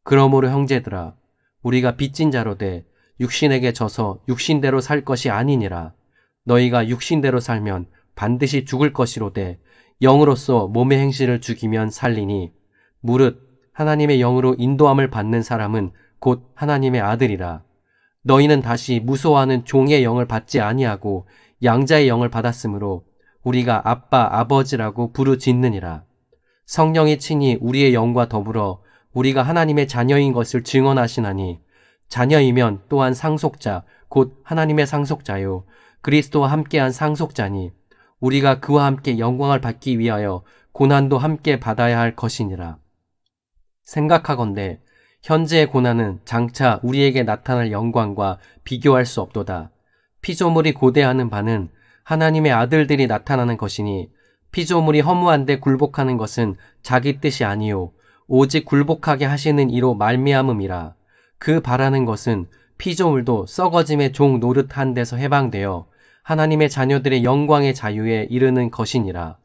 [SPEAKER 1] 그러므로 형제들아 우리가 빚진 자로 돼 육신에게 져서 육신대로 살 것이 아니니라. 너희가 육신대로 살면 반드시 죽을 것이로되 영으로서 몸의 행실을 죽이면 살리니 무릇 하나님의 영으로 인도함을 받는 사람은 곧 하나님의 아들이라. 너희는 다시 무소하는 종의 영을 받지 아니하고 양자의 영을 받았으므로 우리가 아빠 아버지라고 부르짖느니라. 성령이 친히 우리의 영과 더불어 우리가 하나님의 자녀인 것을 증언하시나니 자녀이면 또한 상속자 곧 하나님의 상속자요 그리스도와 함께한 상속자니 우리가 그와 함께 영광을 받기 위하여 고난도 함께 받아야 할 것이니라. 생각하건대 현재의 고난은 장차 우리에게 나타날 영광과 비교할 수 없도다. 피조물이 고대하는 바는 하나님의 아들들이 나타나는 것이니 피조물이 허무한데 굴복하는 것은 자기 뜻이 아니요 오직 굴복하게 하시는 이로 말미암음이라. 그 바라는 것은 피조물도 썩어짐의 종 노릇한 데서 해방되어 하나님의 자녀들의 영광의 자유에 이르는 것이니라.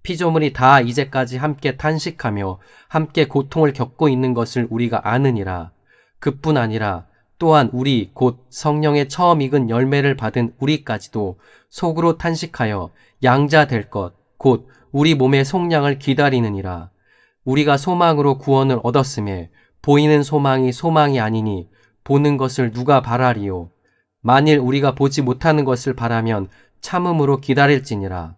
[SPEAKER 1] 피조물이 다 이제까지 함께 탄식하며 함께 고통을 겪고 있는 것을 우리가 아느니라. 그뿐 아니라 또한 우리 곧 성령의 처음 익은 열매를 받은 우리까지도 속으로 탄식하여 양자 될 것 곧 우리 몸의 속량을 기다리느니라. 우리가 소망으로 구원을 얻었음에 보이는 소망이 소망이 아니니 보는 것을 누가 바라리요. 만일 우리가 보지 못하는 것을 바라면 참음으로 기다릴지니라.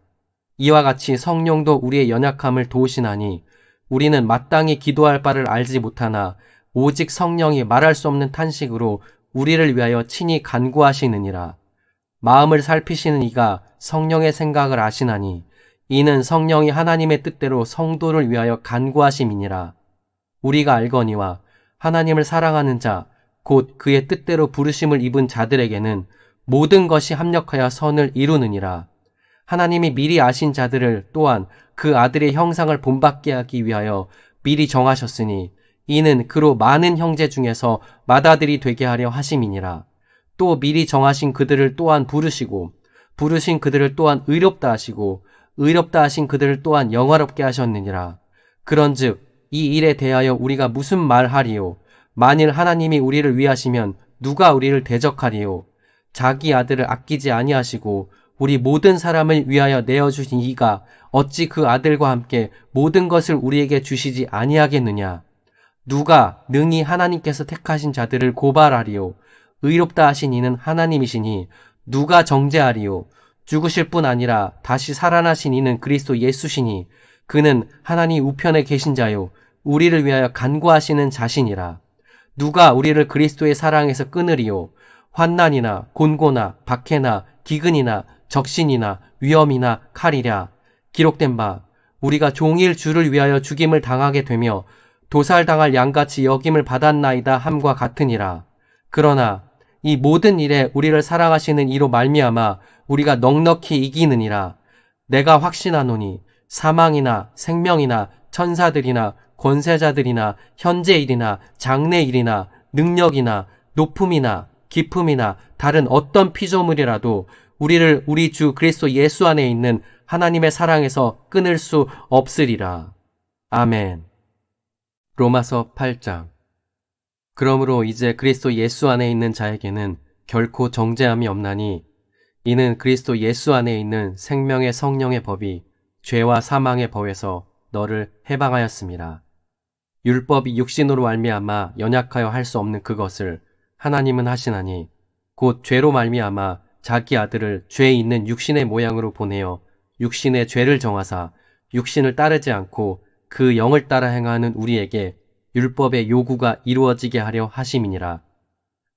[SPEAKER 1] 이와 같이 성령도 우리의 연약함을 도우시나니 우리는 마땅히 기도할 바를 알지 못하나 오직 성령이 말할 수 없는 탄식으로 우리를 위하여 친히 간구하시느니라. 마음을 살피시는 이가 성령의 생각을 아시나니 이는 성령이 하나님의 뜻대로 성도를 위하여 간구하심이니라. 우리가 알거니와 하나님을 사랑하는 자 곧 그의 뜻대로 부르심을 입은 자들에게는 모든 것이 합력하여 선을 이루느니라. 하나님이 미리 아신 자들을 또한 그 아들의 형상을 본받게 하기 위하여 미리 정하셨으니 이는 그로 많은 형제 중에서 맏아들이 되게 하려 하심이니라. 또 미리 정하신 그들을 또한 부르시고 부르신 그들을 또한 의롭다 하시고 의롭다 하신 그들을 또한 영화롭게 하셨느니라. 그런즉 이 일에 대하여 우리가 무슨 말하리요? 만일 하나님이 우리를 위하시면 누가 우리를 대적하리요? 자기 아들을 아끼지 아니하시고 우리 모든 사람을 위하여 내어주신 이가 어찌 그 아들과 함께 모든 것을 우리에게 주시지 아니하겠느냐? 누가 능히 하나님께서 택하신 자들을 고발하리요? 의롭다 하신 이는 하나님이시니 누가 정죄하리요? 죽으실 뿐 아니라 다시 살아나신 이는 그리스도 예수시니 그는 하나님 우편에 계신 자요 우리를 위하여 간구하시는 자신이라. 누가 우리를 그리스도의 사랑에서 끊으리요? 환난이나 곤고나 박해나 기근이나 적신이나 위험이나 칼이랴. 기록된 바 우리가 종일 주를 위하여 죽임을 당하게 되며 도살당할 양같이 여김을 받았나이다 함과 같으니라. 그러나 이 모든 일에 우리를 사랑하시는 이로 말미암아 우리가 넉넉히 이기느니라. 내가 확신하노니 사망이나 생명이나 천사들이나 권세자들이나 현재일이나 장래일이나 능력이나 높음이나 깊음이나 다른 어떤 피조물이라도 우리를 우리 주 그리스도 예수 안에 있는 하나님의 사랑에서 끊을 수 없으리라. 아멘. 로마서 8장. 그러므로 이제 그리스도 예수 안에 있는 자에게는 결코 정죄함이 없나니 이는 그리스도 예수 안에 있는 생명의 성령의 법이 죄와 사망의 법에서 너를 해방하였습니다. 율법이 육신으로 말미암아 연약하여 할 수 없는 그것을 하나님은 하시나니 곧 죄로 말미암아 자기 아들을 죄 있는 육신의 모양으로 보내어 육신의 죄를 정하사 육신을 따르지 않고 그 영을 따라 행하는 우리에게 율법의 요구가 이루어지게 하려 하심이니라.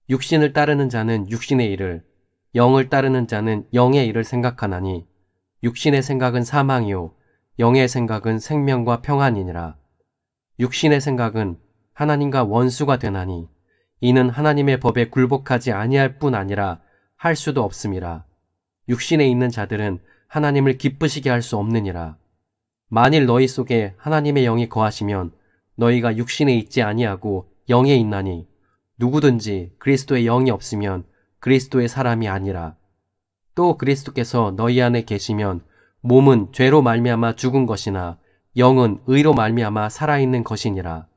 [SPEAKER 1] 육신을 따르는 자는 육신의 일을, 영을 따르는 자는 영의 일을 생각하나니 육신의 생각은 사망이요 영의 생각은 생명과 평안이니라. 육신의 생각은 하나님과 원수가 되나니 이는 하나님의 법에 굴복하지 아니할 뿐 아니라 할 수도 없음이라. 육신에 있는 자들은 하나님을 기쁘시게 할 수 없느니라. 만일 너희 속에 하나님의 영이 거하시면 너희가 육신에 있지 아니하고 영에 있나니 누구든지 그리스도의 영이 없으면 그리스도의 사람이 아니라. 또 그리스도께서 너희 안에 계시면 몸은 죄로 말미암아 죽은 것이나 영은 의로 말미암아 살아있는 것이니라.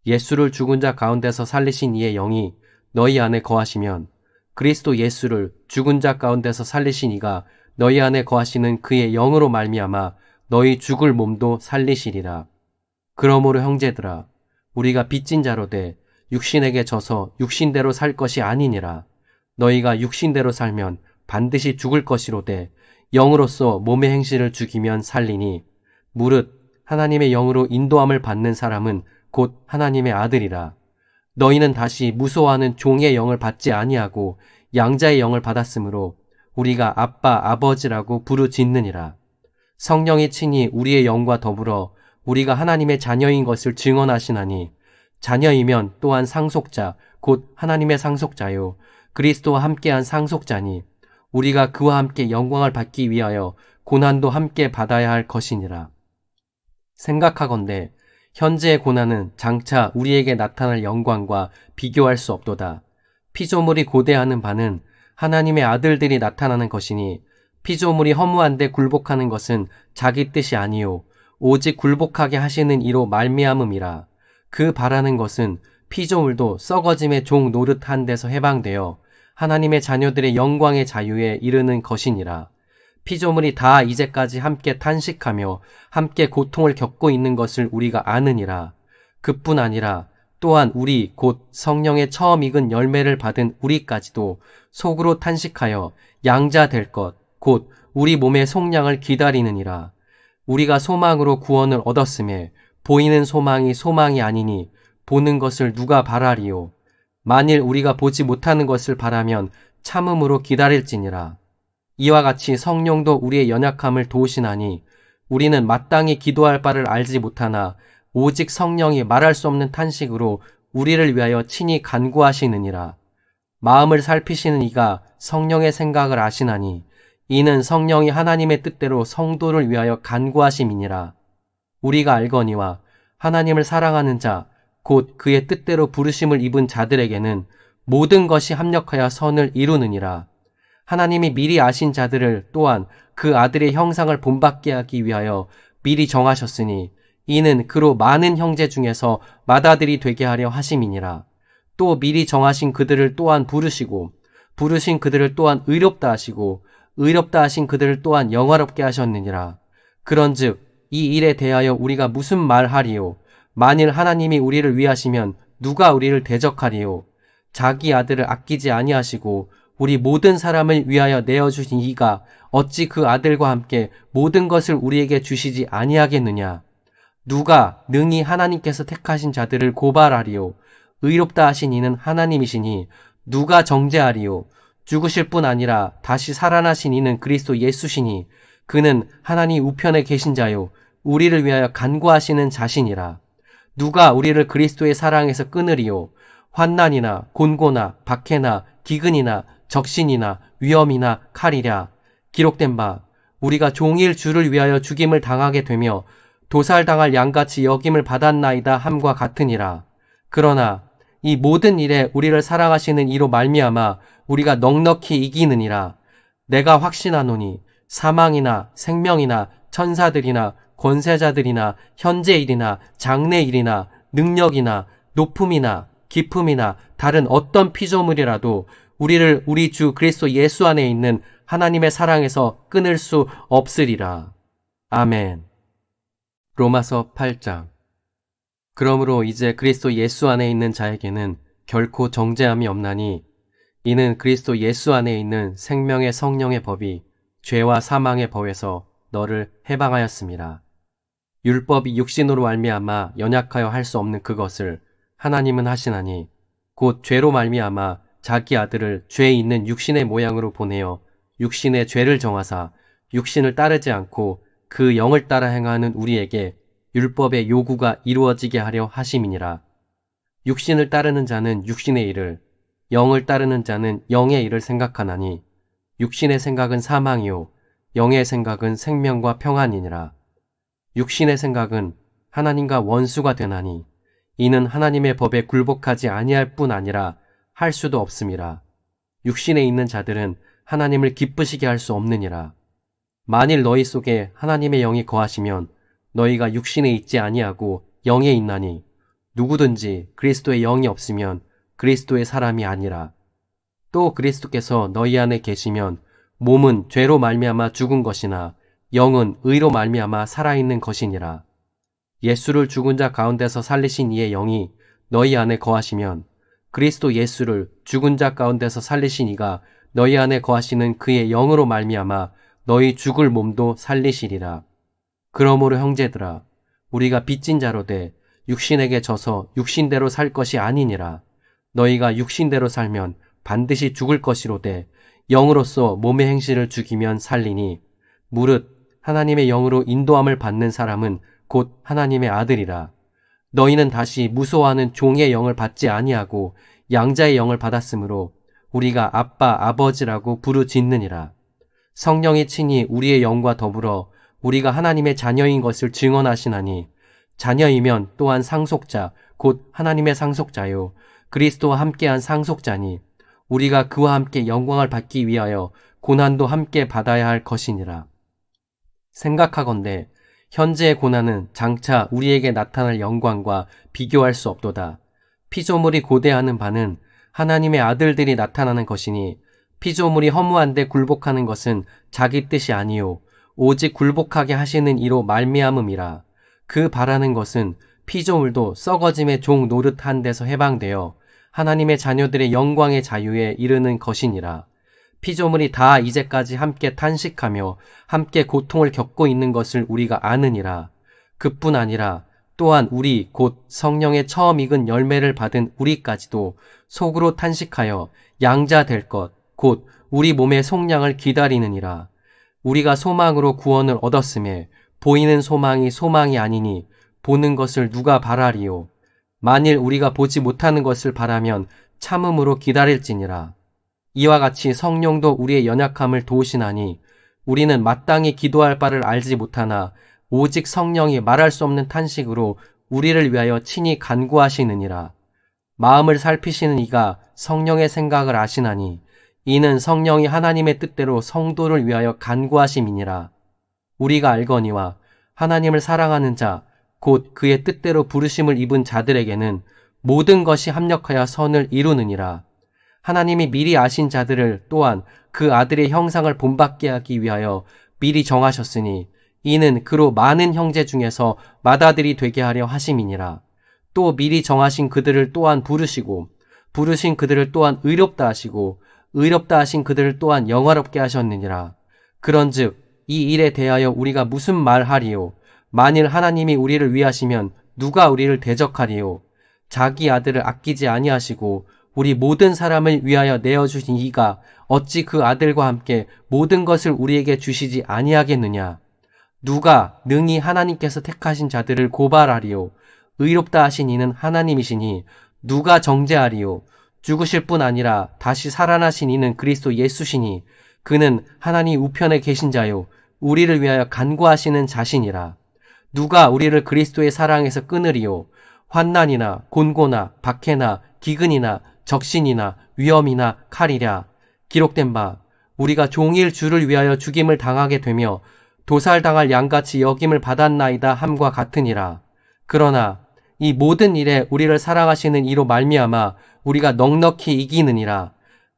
[SPEAKER 1] 예수를 죽은 자 가운데서 살리신 이의 영이 너희 안에 거하시면 그리스도 예수를 죽은 자 가운데서 살리신 이가 너희 안에 거하시는 그의 영으로 말미암아 너희 죽을 몸도 살리시리라. 그러므로 형제들아 우리가 빚진 자로 돼 육신에게 져서 육신대로 살 것이 아니니라. 너희가 육신대로 살면 반드시 죽을 것이로되 영으로서 몸의 행실을 죽이면 살리니 무릇 하나님의 영으로 인도함을 받는 사람은 곧 하나님의 아들이라. 너희는 다시 무소하는 종의 영을 받지 아니하고 양자의 영을 받았으므로 우리가 아빠 아버지라고 부르짖느니라. 성령이 친히 우리의 영과 더불어 우리가 하나님의 자녀인 것을 증언하시나니 자녀이면 또한 상속자 곧 하나님의 상속자요 그리스도와 함께한 상속자니 우리가 그와 함께 영광을 받기 위하여 고난도 함께 받아야 할 것이니라. 생각하건대 현재의 고난은 장차 우리에게 나타날 영광과 비교할 수 없도다. 피조물이 고대하는 바는 하나님의 아들들이 나타나는 것이니 피조물이 허무한데 굴복하는 것은 자기 뜻이 아니요 오직 굴복하게 하시는 이로 말미암음이라. 그 바라는 것은 피조물도 썩어짐의 종 노릇한 데서 해방되어 하나님의 자녀들의 영광의 자유에 이르는 것이니라. 피조물이 다 이제까지 함께 탄식하며 함께 고통을 겪고 있는 것을 우리가 아느니라. 그뿐 아니라 또한 우리 곧 성령의 처음 익은 열매를 받은 우리까지도 속으로 탄식하여 양자 될 것 곧 우리 몸의 속량을 기다리느니라. 우리가 소망으로 구원을 얻었음에 보이는 소망이 소망이 아니니 보는 것을 누가 바라리요. 만일 우리가 보지 못하는 것을 바라면 참음으로 기다릴지니라. 이와 같이 성령도 우리의 연약함을 도우시나니 우리는 마땅히 기도할 바를 알지 못하나 오직 성령이 말할 수 없는 탄식으로 우리를 위하여 친히 간구하시느니라. 마음을 살피시는 이가 성령의 생각을 아시나니 이는 성령이 하나님의 뜻대로 성도를 위하여 간구하심이니라. 우리가 알거니와 하나님을 사랑하는 자, 곧 그의 뜻대로 부르심을 입은 자들에게는 모든 것이 합력하여 선을 이루느니라. 하나님이 미리 아신 자들을 또한 그 아들의 형상을 본받게 하기 위하여 미리 정하셨으니 이는 그로 많은 형제 중에서 맏아들이 되게 하려 하심이니라. 또 미리 정하신 그들을 또한 부르시고 부르신 그들을 또한 의롭다 하시고 의롭다 하신 그들을 또한 영화롭게 하셨느니라. 그런즉 이 일에 대하여 우리가 무슨 말하리요? 만일 하나님이 우리를 위하시면 누가 우리를 대적하리요? 자기 아들을 아끼지 아니하시고 우리 모든 사람을 위하여 내어주신 이가 어찌 그 아들과 함께 모든 것을 우리에게 주시지 아니하겠느냐? 누가 능히 하나님께서 택하신 자들을 고발하리요? 의롭다 하신 이는 하나님이시니 누가 정죄하리요? 죽으실 뿐 아니라 다시 살아나신 이는 그리스도 예수시니 그는 하나님 우편에 계신 자요 우리를 위하여 간구하시는 자신이라. 누가 우리를 그리스도의 사랑에서 끊으리요? 환난이나 곤고나 박해나 기근이나 적신이나 위험이나 칼이랴. 기록된 바 우리가 종일 주를 위하여 죽임을 당하게 되며 도살당할 양같이 여김을 받았나이다 함과 같으니라. 그러나 이 모든 일에 우리를 사랑하시는 이로 말미암아 우리가 넉넉히 이기느니라. 내가 확신하노니 사망이나 생명이나 천사들이나 권세자들이나 현재일이나 장래일이나 능력이나 높음이나 깊음이나 다른 어떤 피조물이라도 우리를 우리 주 그리스도 예수 안에 있는 하나님의 사랑에서 끊을 수 없으리라. 아멘. 로마서 8장. 그러므로 이제 그리스도 예수 안에 있는 자에게는 결코 정죄함이 없나니 이는 그리스도 예수 안에 있는 생명의 성령의 법이 죄와 사망의 법에서 너를 해방하였습니다. 율법이 육신으로 말미암아 연약하여 할 수 없는 그것을 하나님은 하시나니 곧 죄로 말미암아 자기 아들을 죄 있는 육신의 모양으로 보내어 육신의 죄를 정하사 육신을 따르지 않고 그 영을 따라 행하는 우리에게 율법의 요구가 이루어지게 하려 하심이니라. 육신을 따르는 자는 육신의 일을, 영을 따르는 자는 영의 일을 생각하나니 육신의 생각은 사망이요 영의 생각은 생명과 평안이니라. 육신의 생각은 하나님과 원수가 되나니 이는 하나님의 법에 굴복하지 아니할 뿐 아니라 할 수도 없음이라. 육신에 있는 자들은 하나님을 기쁘시게 할 수 없느니라. 만일 너희 속에 하나님의 영이 거하시면 너희가 육신에 있지 아니하고 영에 있나니 누구든지 그리스도의 영이 없으면 그리스도의 사람이 아니라. 또 그리스도께서 너희 안에 계시면 몸은 죄로 말미암아 죽은 것이나 영은 의로 말미암아 살아있는 것이니라. 예수를 죽은 자 가운데서 살리신 이의 영이 너희 안에 거하시면 그리스도 예수를 죽은 자 가운데서 살리신 이가 너희 안에 거하시는 그의 영으로 말미암아 너희 죽을 몸도 살리시리라. 그러므로 형제들아 우리가 빚진 자로 돼 육신에게 져서 육신대로 살 것이 아니니라. 너희가 육신대로 살면 반드시 죽을 것이로되 영으로서 몸의 행실을 죽이면 살리니 무릇 하나님의 영으로 인도함을 받는 사람은 곧 하나님의 아들이라. 너희는 다시 무소하는 종의 영을 받지 아니하고 양자의 영을 받았으므로 우리가 아빠 아버지라고 부르짖느니라. 성령이 친히 우리의 영과 더불어 우리가 하나님의 자녀인 것을 증언하시나니 자녀이면 또한 상속자 곧 하나님의 상속자요 그리스도와 함께한 상속자니 우리가 그와 함께 영광을 받기 위하여 고난도 함께 받아야 할 것이니라. 생각하건대 현재의 고난은 장차 우리에게 나타날 영광과 비교할 수 없도다. 피조물이 고대하는 바는 하나님의 아들들이 나타나는 것이니 피조물이 허무한데 굴복하는 것은 자기 뜻이 아니요 오직 굴복하게 하시는 이로 말미암음이라. 그 바라는 것은 피조물도 썩어짐의 종 노릇한 데서 해방되어 하나님의 자녀들의 영광의 자유에 이르는 것이니라. 피조물이 다 이제까지 함께 탄식하며 함께 고통을 겪고 있는 것을 우리가 아느니라. 그뿐 아니라 또한 우리 곧 성령의 처음 익은 열매를 받은 우리까지도 속으로 탄식하여 양자 될 것 곧 우리 몸의 속량을 기다리느니라. 우리가 소망으로 구원을 얻었음에 보이는 소망이 소망이 아니니 보는 것을 누가 바라리요. 만일 우리가 보지 못하는 것을 바라면 참음으로 기다릴지니라. 이와 같이 성령도 우리의 연약함을 도우시나니 우리는 마땅히 기도할 바를 알지 못하나 오직 성령이 말할 수 없는 탄식으로 우리를 위하여 친히 간구하시느니라. 마음을 살피시는 이가 성령의 생각을 아시나니 이는 성령이 하나님의 뜻대로 성도를 위하여 간구하심이니라. 우리가 알거니와 하나님을 사랑하는 자, 곧 그의 뜻대로 부르심을 입은 자들에게는 모든 것이 합력하여 선을 이루느니라. 하나님이 미리 아신 자들을 또한 그 아들의 형상을 본받게 하기 위하여 미리 정하셨으니 이는 그로 많은 형제 중에서 맏아들이 되게 하려 하심이니라. 또 미리 정하신 그들을 또한 부르시고 부르신 그들을 또한 의롭다 하시고 의롭다 하신 그들을 또한 영화롭게 하셨느니라. 그런즉 이 일에 대하여 우리가 무슨 말하리요? 만일 하나님이 우리를 위하시면 누가 우리를 대적하리요? 자기 아들을 아끼지 아니하시고 우리 모든 사람을 위하여 내어주신 이가 어찌 그 아들과 함께 모든 것을 우리에게 주시지 아니하겠느냐? 누가 능히 하나님께서 택하신 자들을 고발하리요? 의롭다 하신 이는 하나님이시니 누가 정죄하리요? 죽으실 뿐 아니라 다시 살아나신 이는 그리스도 예수시니 그는 하나님 우편에 계신 자요 우리를 위하여 간구하시는 자신이라. 누가 우리를 그리스도의 사랑에서 끊으리요? 환난이나 곤고나 박해나 기근이나 적신이나 위험이나 칼이랴. 기록된 바 우리가 종일 주를 위하여 죽임을 당하게 되며 도살당할 양같이 여김을 받았나이다 함과 같으니라. 그러나 이 모든 일에 우리를 사랑하시는 이로 말미암아 우리가 넉넉히 이기느니라.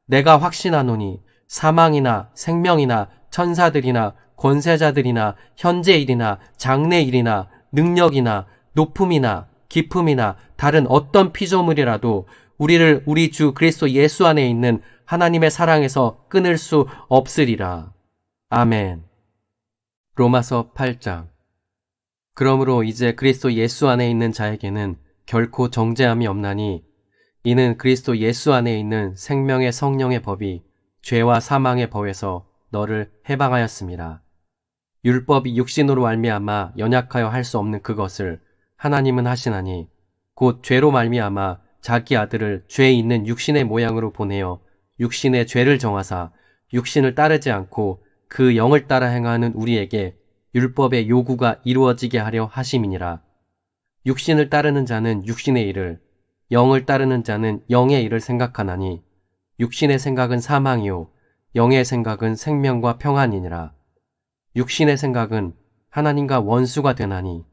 [SPEAKER 1] 내가 확신하노니 사망이나 생명이나 천사들이나 권세자들이나 현재일이나 장래일이나 능력이나 높음이나 깊음이나 다른 어떤 피조물이라도 우리를 우리 주 그리스도 예수 안에 있는 하나님의 사랑에서 끊을 수 없으리라. 아멘. 로마서 8장. 그러므로 이제 그리스도 예수 안에 있는 자에게는 결코 정죄함이 없나니 이는 그리스도 예수 안에 있는 생명의 성령의 법이 죄와 사망의 법에서 너를 해방하였습니다. 율법이 육신으로 말미암아 연약하여 할 수 없는 그것을 하나님은 하시나니 곧 죄로 말미암아 자기 아들을 죄 있는 육신의 모양으로 보내어 육신의 죄를 정하사 육신을 따르지 않고 그 영을 따라 행하는 우리에게 율법의 요구가 이루어지게 하려 하심이니라. 육신을 따르는 자는 육신의 일을, 영을 따르는 자는 영의 일을 생각하나니 육신의 생각은 사망이요 영의 생각은 생명과 평안이니라. 육신의 생각은 하나님과 원수가 되나니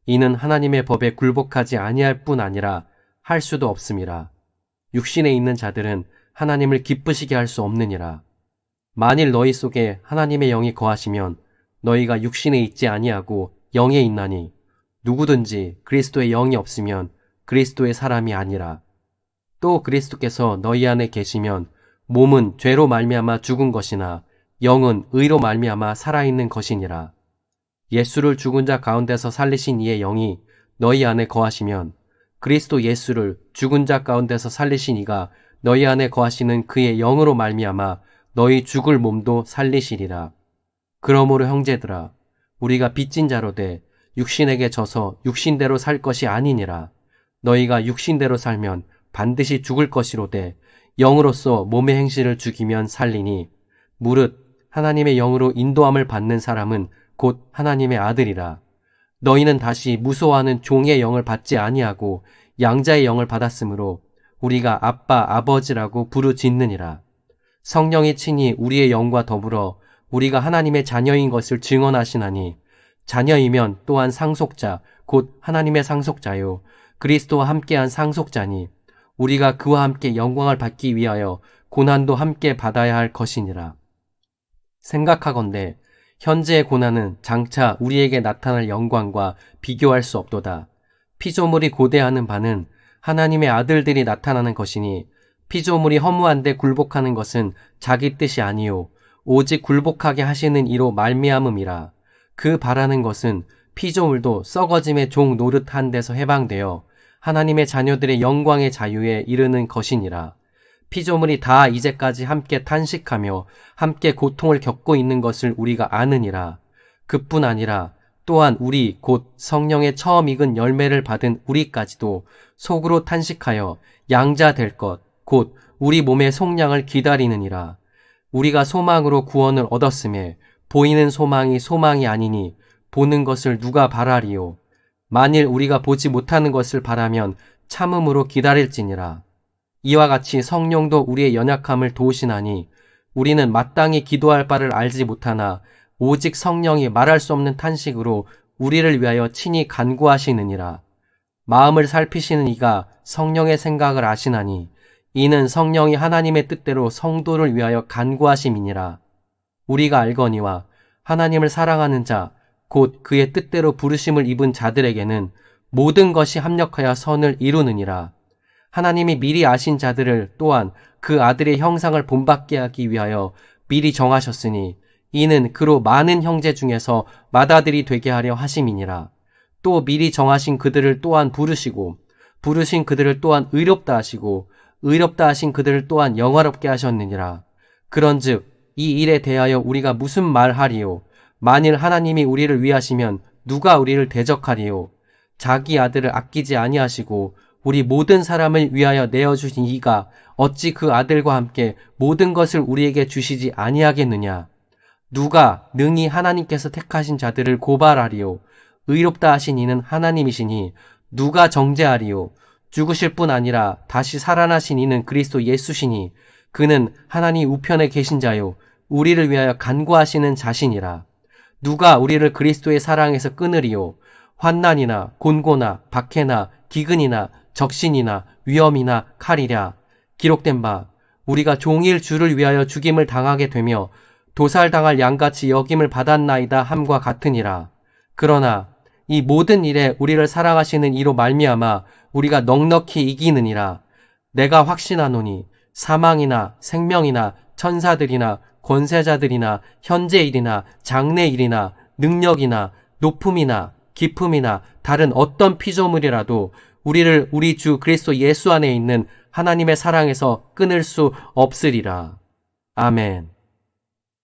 [SPEAKER 1] 이는 하나님의 법에 굴복하지 아니할 뿐 아니라 할 수도 없음이라. 육신에 있는 자들은 하나님을 기쁘시게 할 수 없느니라. 만일 너희 속에 하나님의 영이 거하시면 너희가 육신에 있지 아니하고 영에 있나니 누구든지 그리스도의 영이 없으면 그리스도의 사람이 아니라. 또 그리스도께서 너희 안에 계시면 몸은 죄로 말미암아 죽은 것이나 영은 의로 말미암아 살아있는 것이니라. 예수를 죽은 자 가운데서 살리신 이의 영이 너희 안에 거하시면 그리스도 예수를 죽은 자 가운데서 살리신 이가 너희 안에 거하시는 그의 영으로 말미암아 너희 죽을 몸도 살리시리라. 그러므로 형제들아 우리가 빚진 자로 돼 육신에게 져서 육신대로 살 것이 아니니라. 너희가 육신대로 살면 반드시 죽을 것이로되 영으로서 몸의 행실을 죽이면 살리니 무릇 하나님의 영으로 인도함을 받는 사람은 곧 하나님의 아들이라. 너희는 다시 무소하는 종의 영을 받지 아니하고 양자의 영을 받았으므로 우리가 아빠 아버지라고 부르짖느니라. 성령이 친히 우리의 영과 더불어 우리가 하나님의 자녀인 것을 증언하시나니 자녀이면 또한 상속자 곧 하나님의 상속자요 그리스도와 함께한 상속자니 우리가 그와 함께 영광을 받기 위하여 고난도 함께 받아야 할 것이니라. 생각하건대 현재의 고난은 장차 우리에게 나타날 영광과 비교할 수 없도다. 피조물이 고대하는 바는 하나님의 아들들이 나타나는 것이니 피조물이 허무한데 굴복하는 것은 자기 뜻이 아니요 오직 굴복하게 하시는 이로 말미암음이라. 그 바라는 것은 피조물도 썩어짐의 종 노릇한 데서 해방되어 하나님의 자녀들의 영광의 자유에 이르는 것이니라. 피조물이 다 이제까지 함께 탄식하며 함께 고통을 겪고 있는 것을 우리가 아느니라. 그뿐 아니라 또한 우리 곧 성령의 처음 익은 열매를 받은 우리까지도 속으로 탄식하여 양자 될 것 곧 우리 몸의 속량을 기다리느니라. 우리가 소망으로 구원을 얻었음에 보이는 소망이 소망이 아니니 보는 것을 누가 바라리요. 만일 우리가 보지 못하는 것을 바라면 참음으로 기다릴지니라. 이와 같이 성령도 우리의 연약함을 도우시나니 우리는 마땅히 기도할 바를 알지 못하나 오직 성령이 말할 수 없는 탄식으로 우리를 위하여 친히 간구하시느니라. 마음을 살피시는 이가 성령의 생각을 아시나니 이는 성령이 하나님의 뜻대로 성도를 위하여 간구하심이니라. 우리가 알거니와 하나님을 사랑하는 자 곧 그의 뜻대로 부르심을 입은 자들에게는 모든 것이 합력하여 선을 이루느니라. 하나님이 미리 아신 자들을 또한 그 아들의 형상을 본받게 하기 위하여 미리 정하셨으니 이는 그로 많은 형제 중에서 맏아들이 되게 하려 하심이니라. 또 미리 정하신 그들을 또한 부르시고 부르신 그들을 또한 의롭다 하시고 의롭다 하신 그들을 또한 영화롭게 하셨느니라. 그런즉 이 일에 대하여 우리가 무슨 말하리요? 만일 하나님이 우리를 위하시면 누가 우리를 대적하리요? 자기 아들을 아끼지 아니하시고 우리 모든 사람을 위하여 내어주신 이가 어찌 그 아들과 함께 모든 것을 우리에게 주시지 아니하겠느냐? 누가 능히 하나님께서 택하신 자들을 고발하리요? 의롭다 하신 이는 하나님이시니 누가 정죄하리요? 죽으실 뿐 아니라 다시 살아나신 이는 그리스도 예수시니 그는 하나님 우편에 계신 자요 우리를 위하여 간구하시는 자신이라. 누가 우리를 그리스도의 사랑에서 끊으리요? 환난이나 곤고나 박해나 기근이나 적신이나 위험이나 칼이랴. 기록된 바 우리가 종일 주를 위하여 죽임을 당하게 되며 도살당할 양같이 여김을 받았나이다 함과 같으니라. 그러나 이 모든 일에 우리를 사랑하시는 이로 말미암아 우리가 넉넉히 이기느니라. 내가 확신하노니 사망이나 생명이나 천사들이나 권세자들이나 현재일이나 장래일이나 능력이나 높음이나 깊음이나 다른 어떤 피조물이라도 우리를 우리 주 그리스도 예수 안에 있는 하나님의 사랑에서 끊을 수 없으리라. 아멘.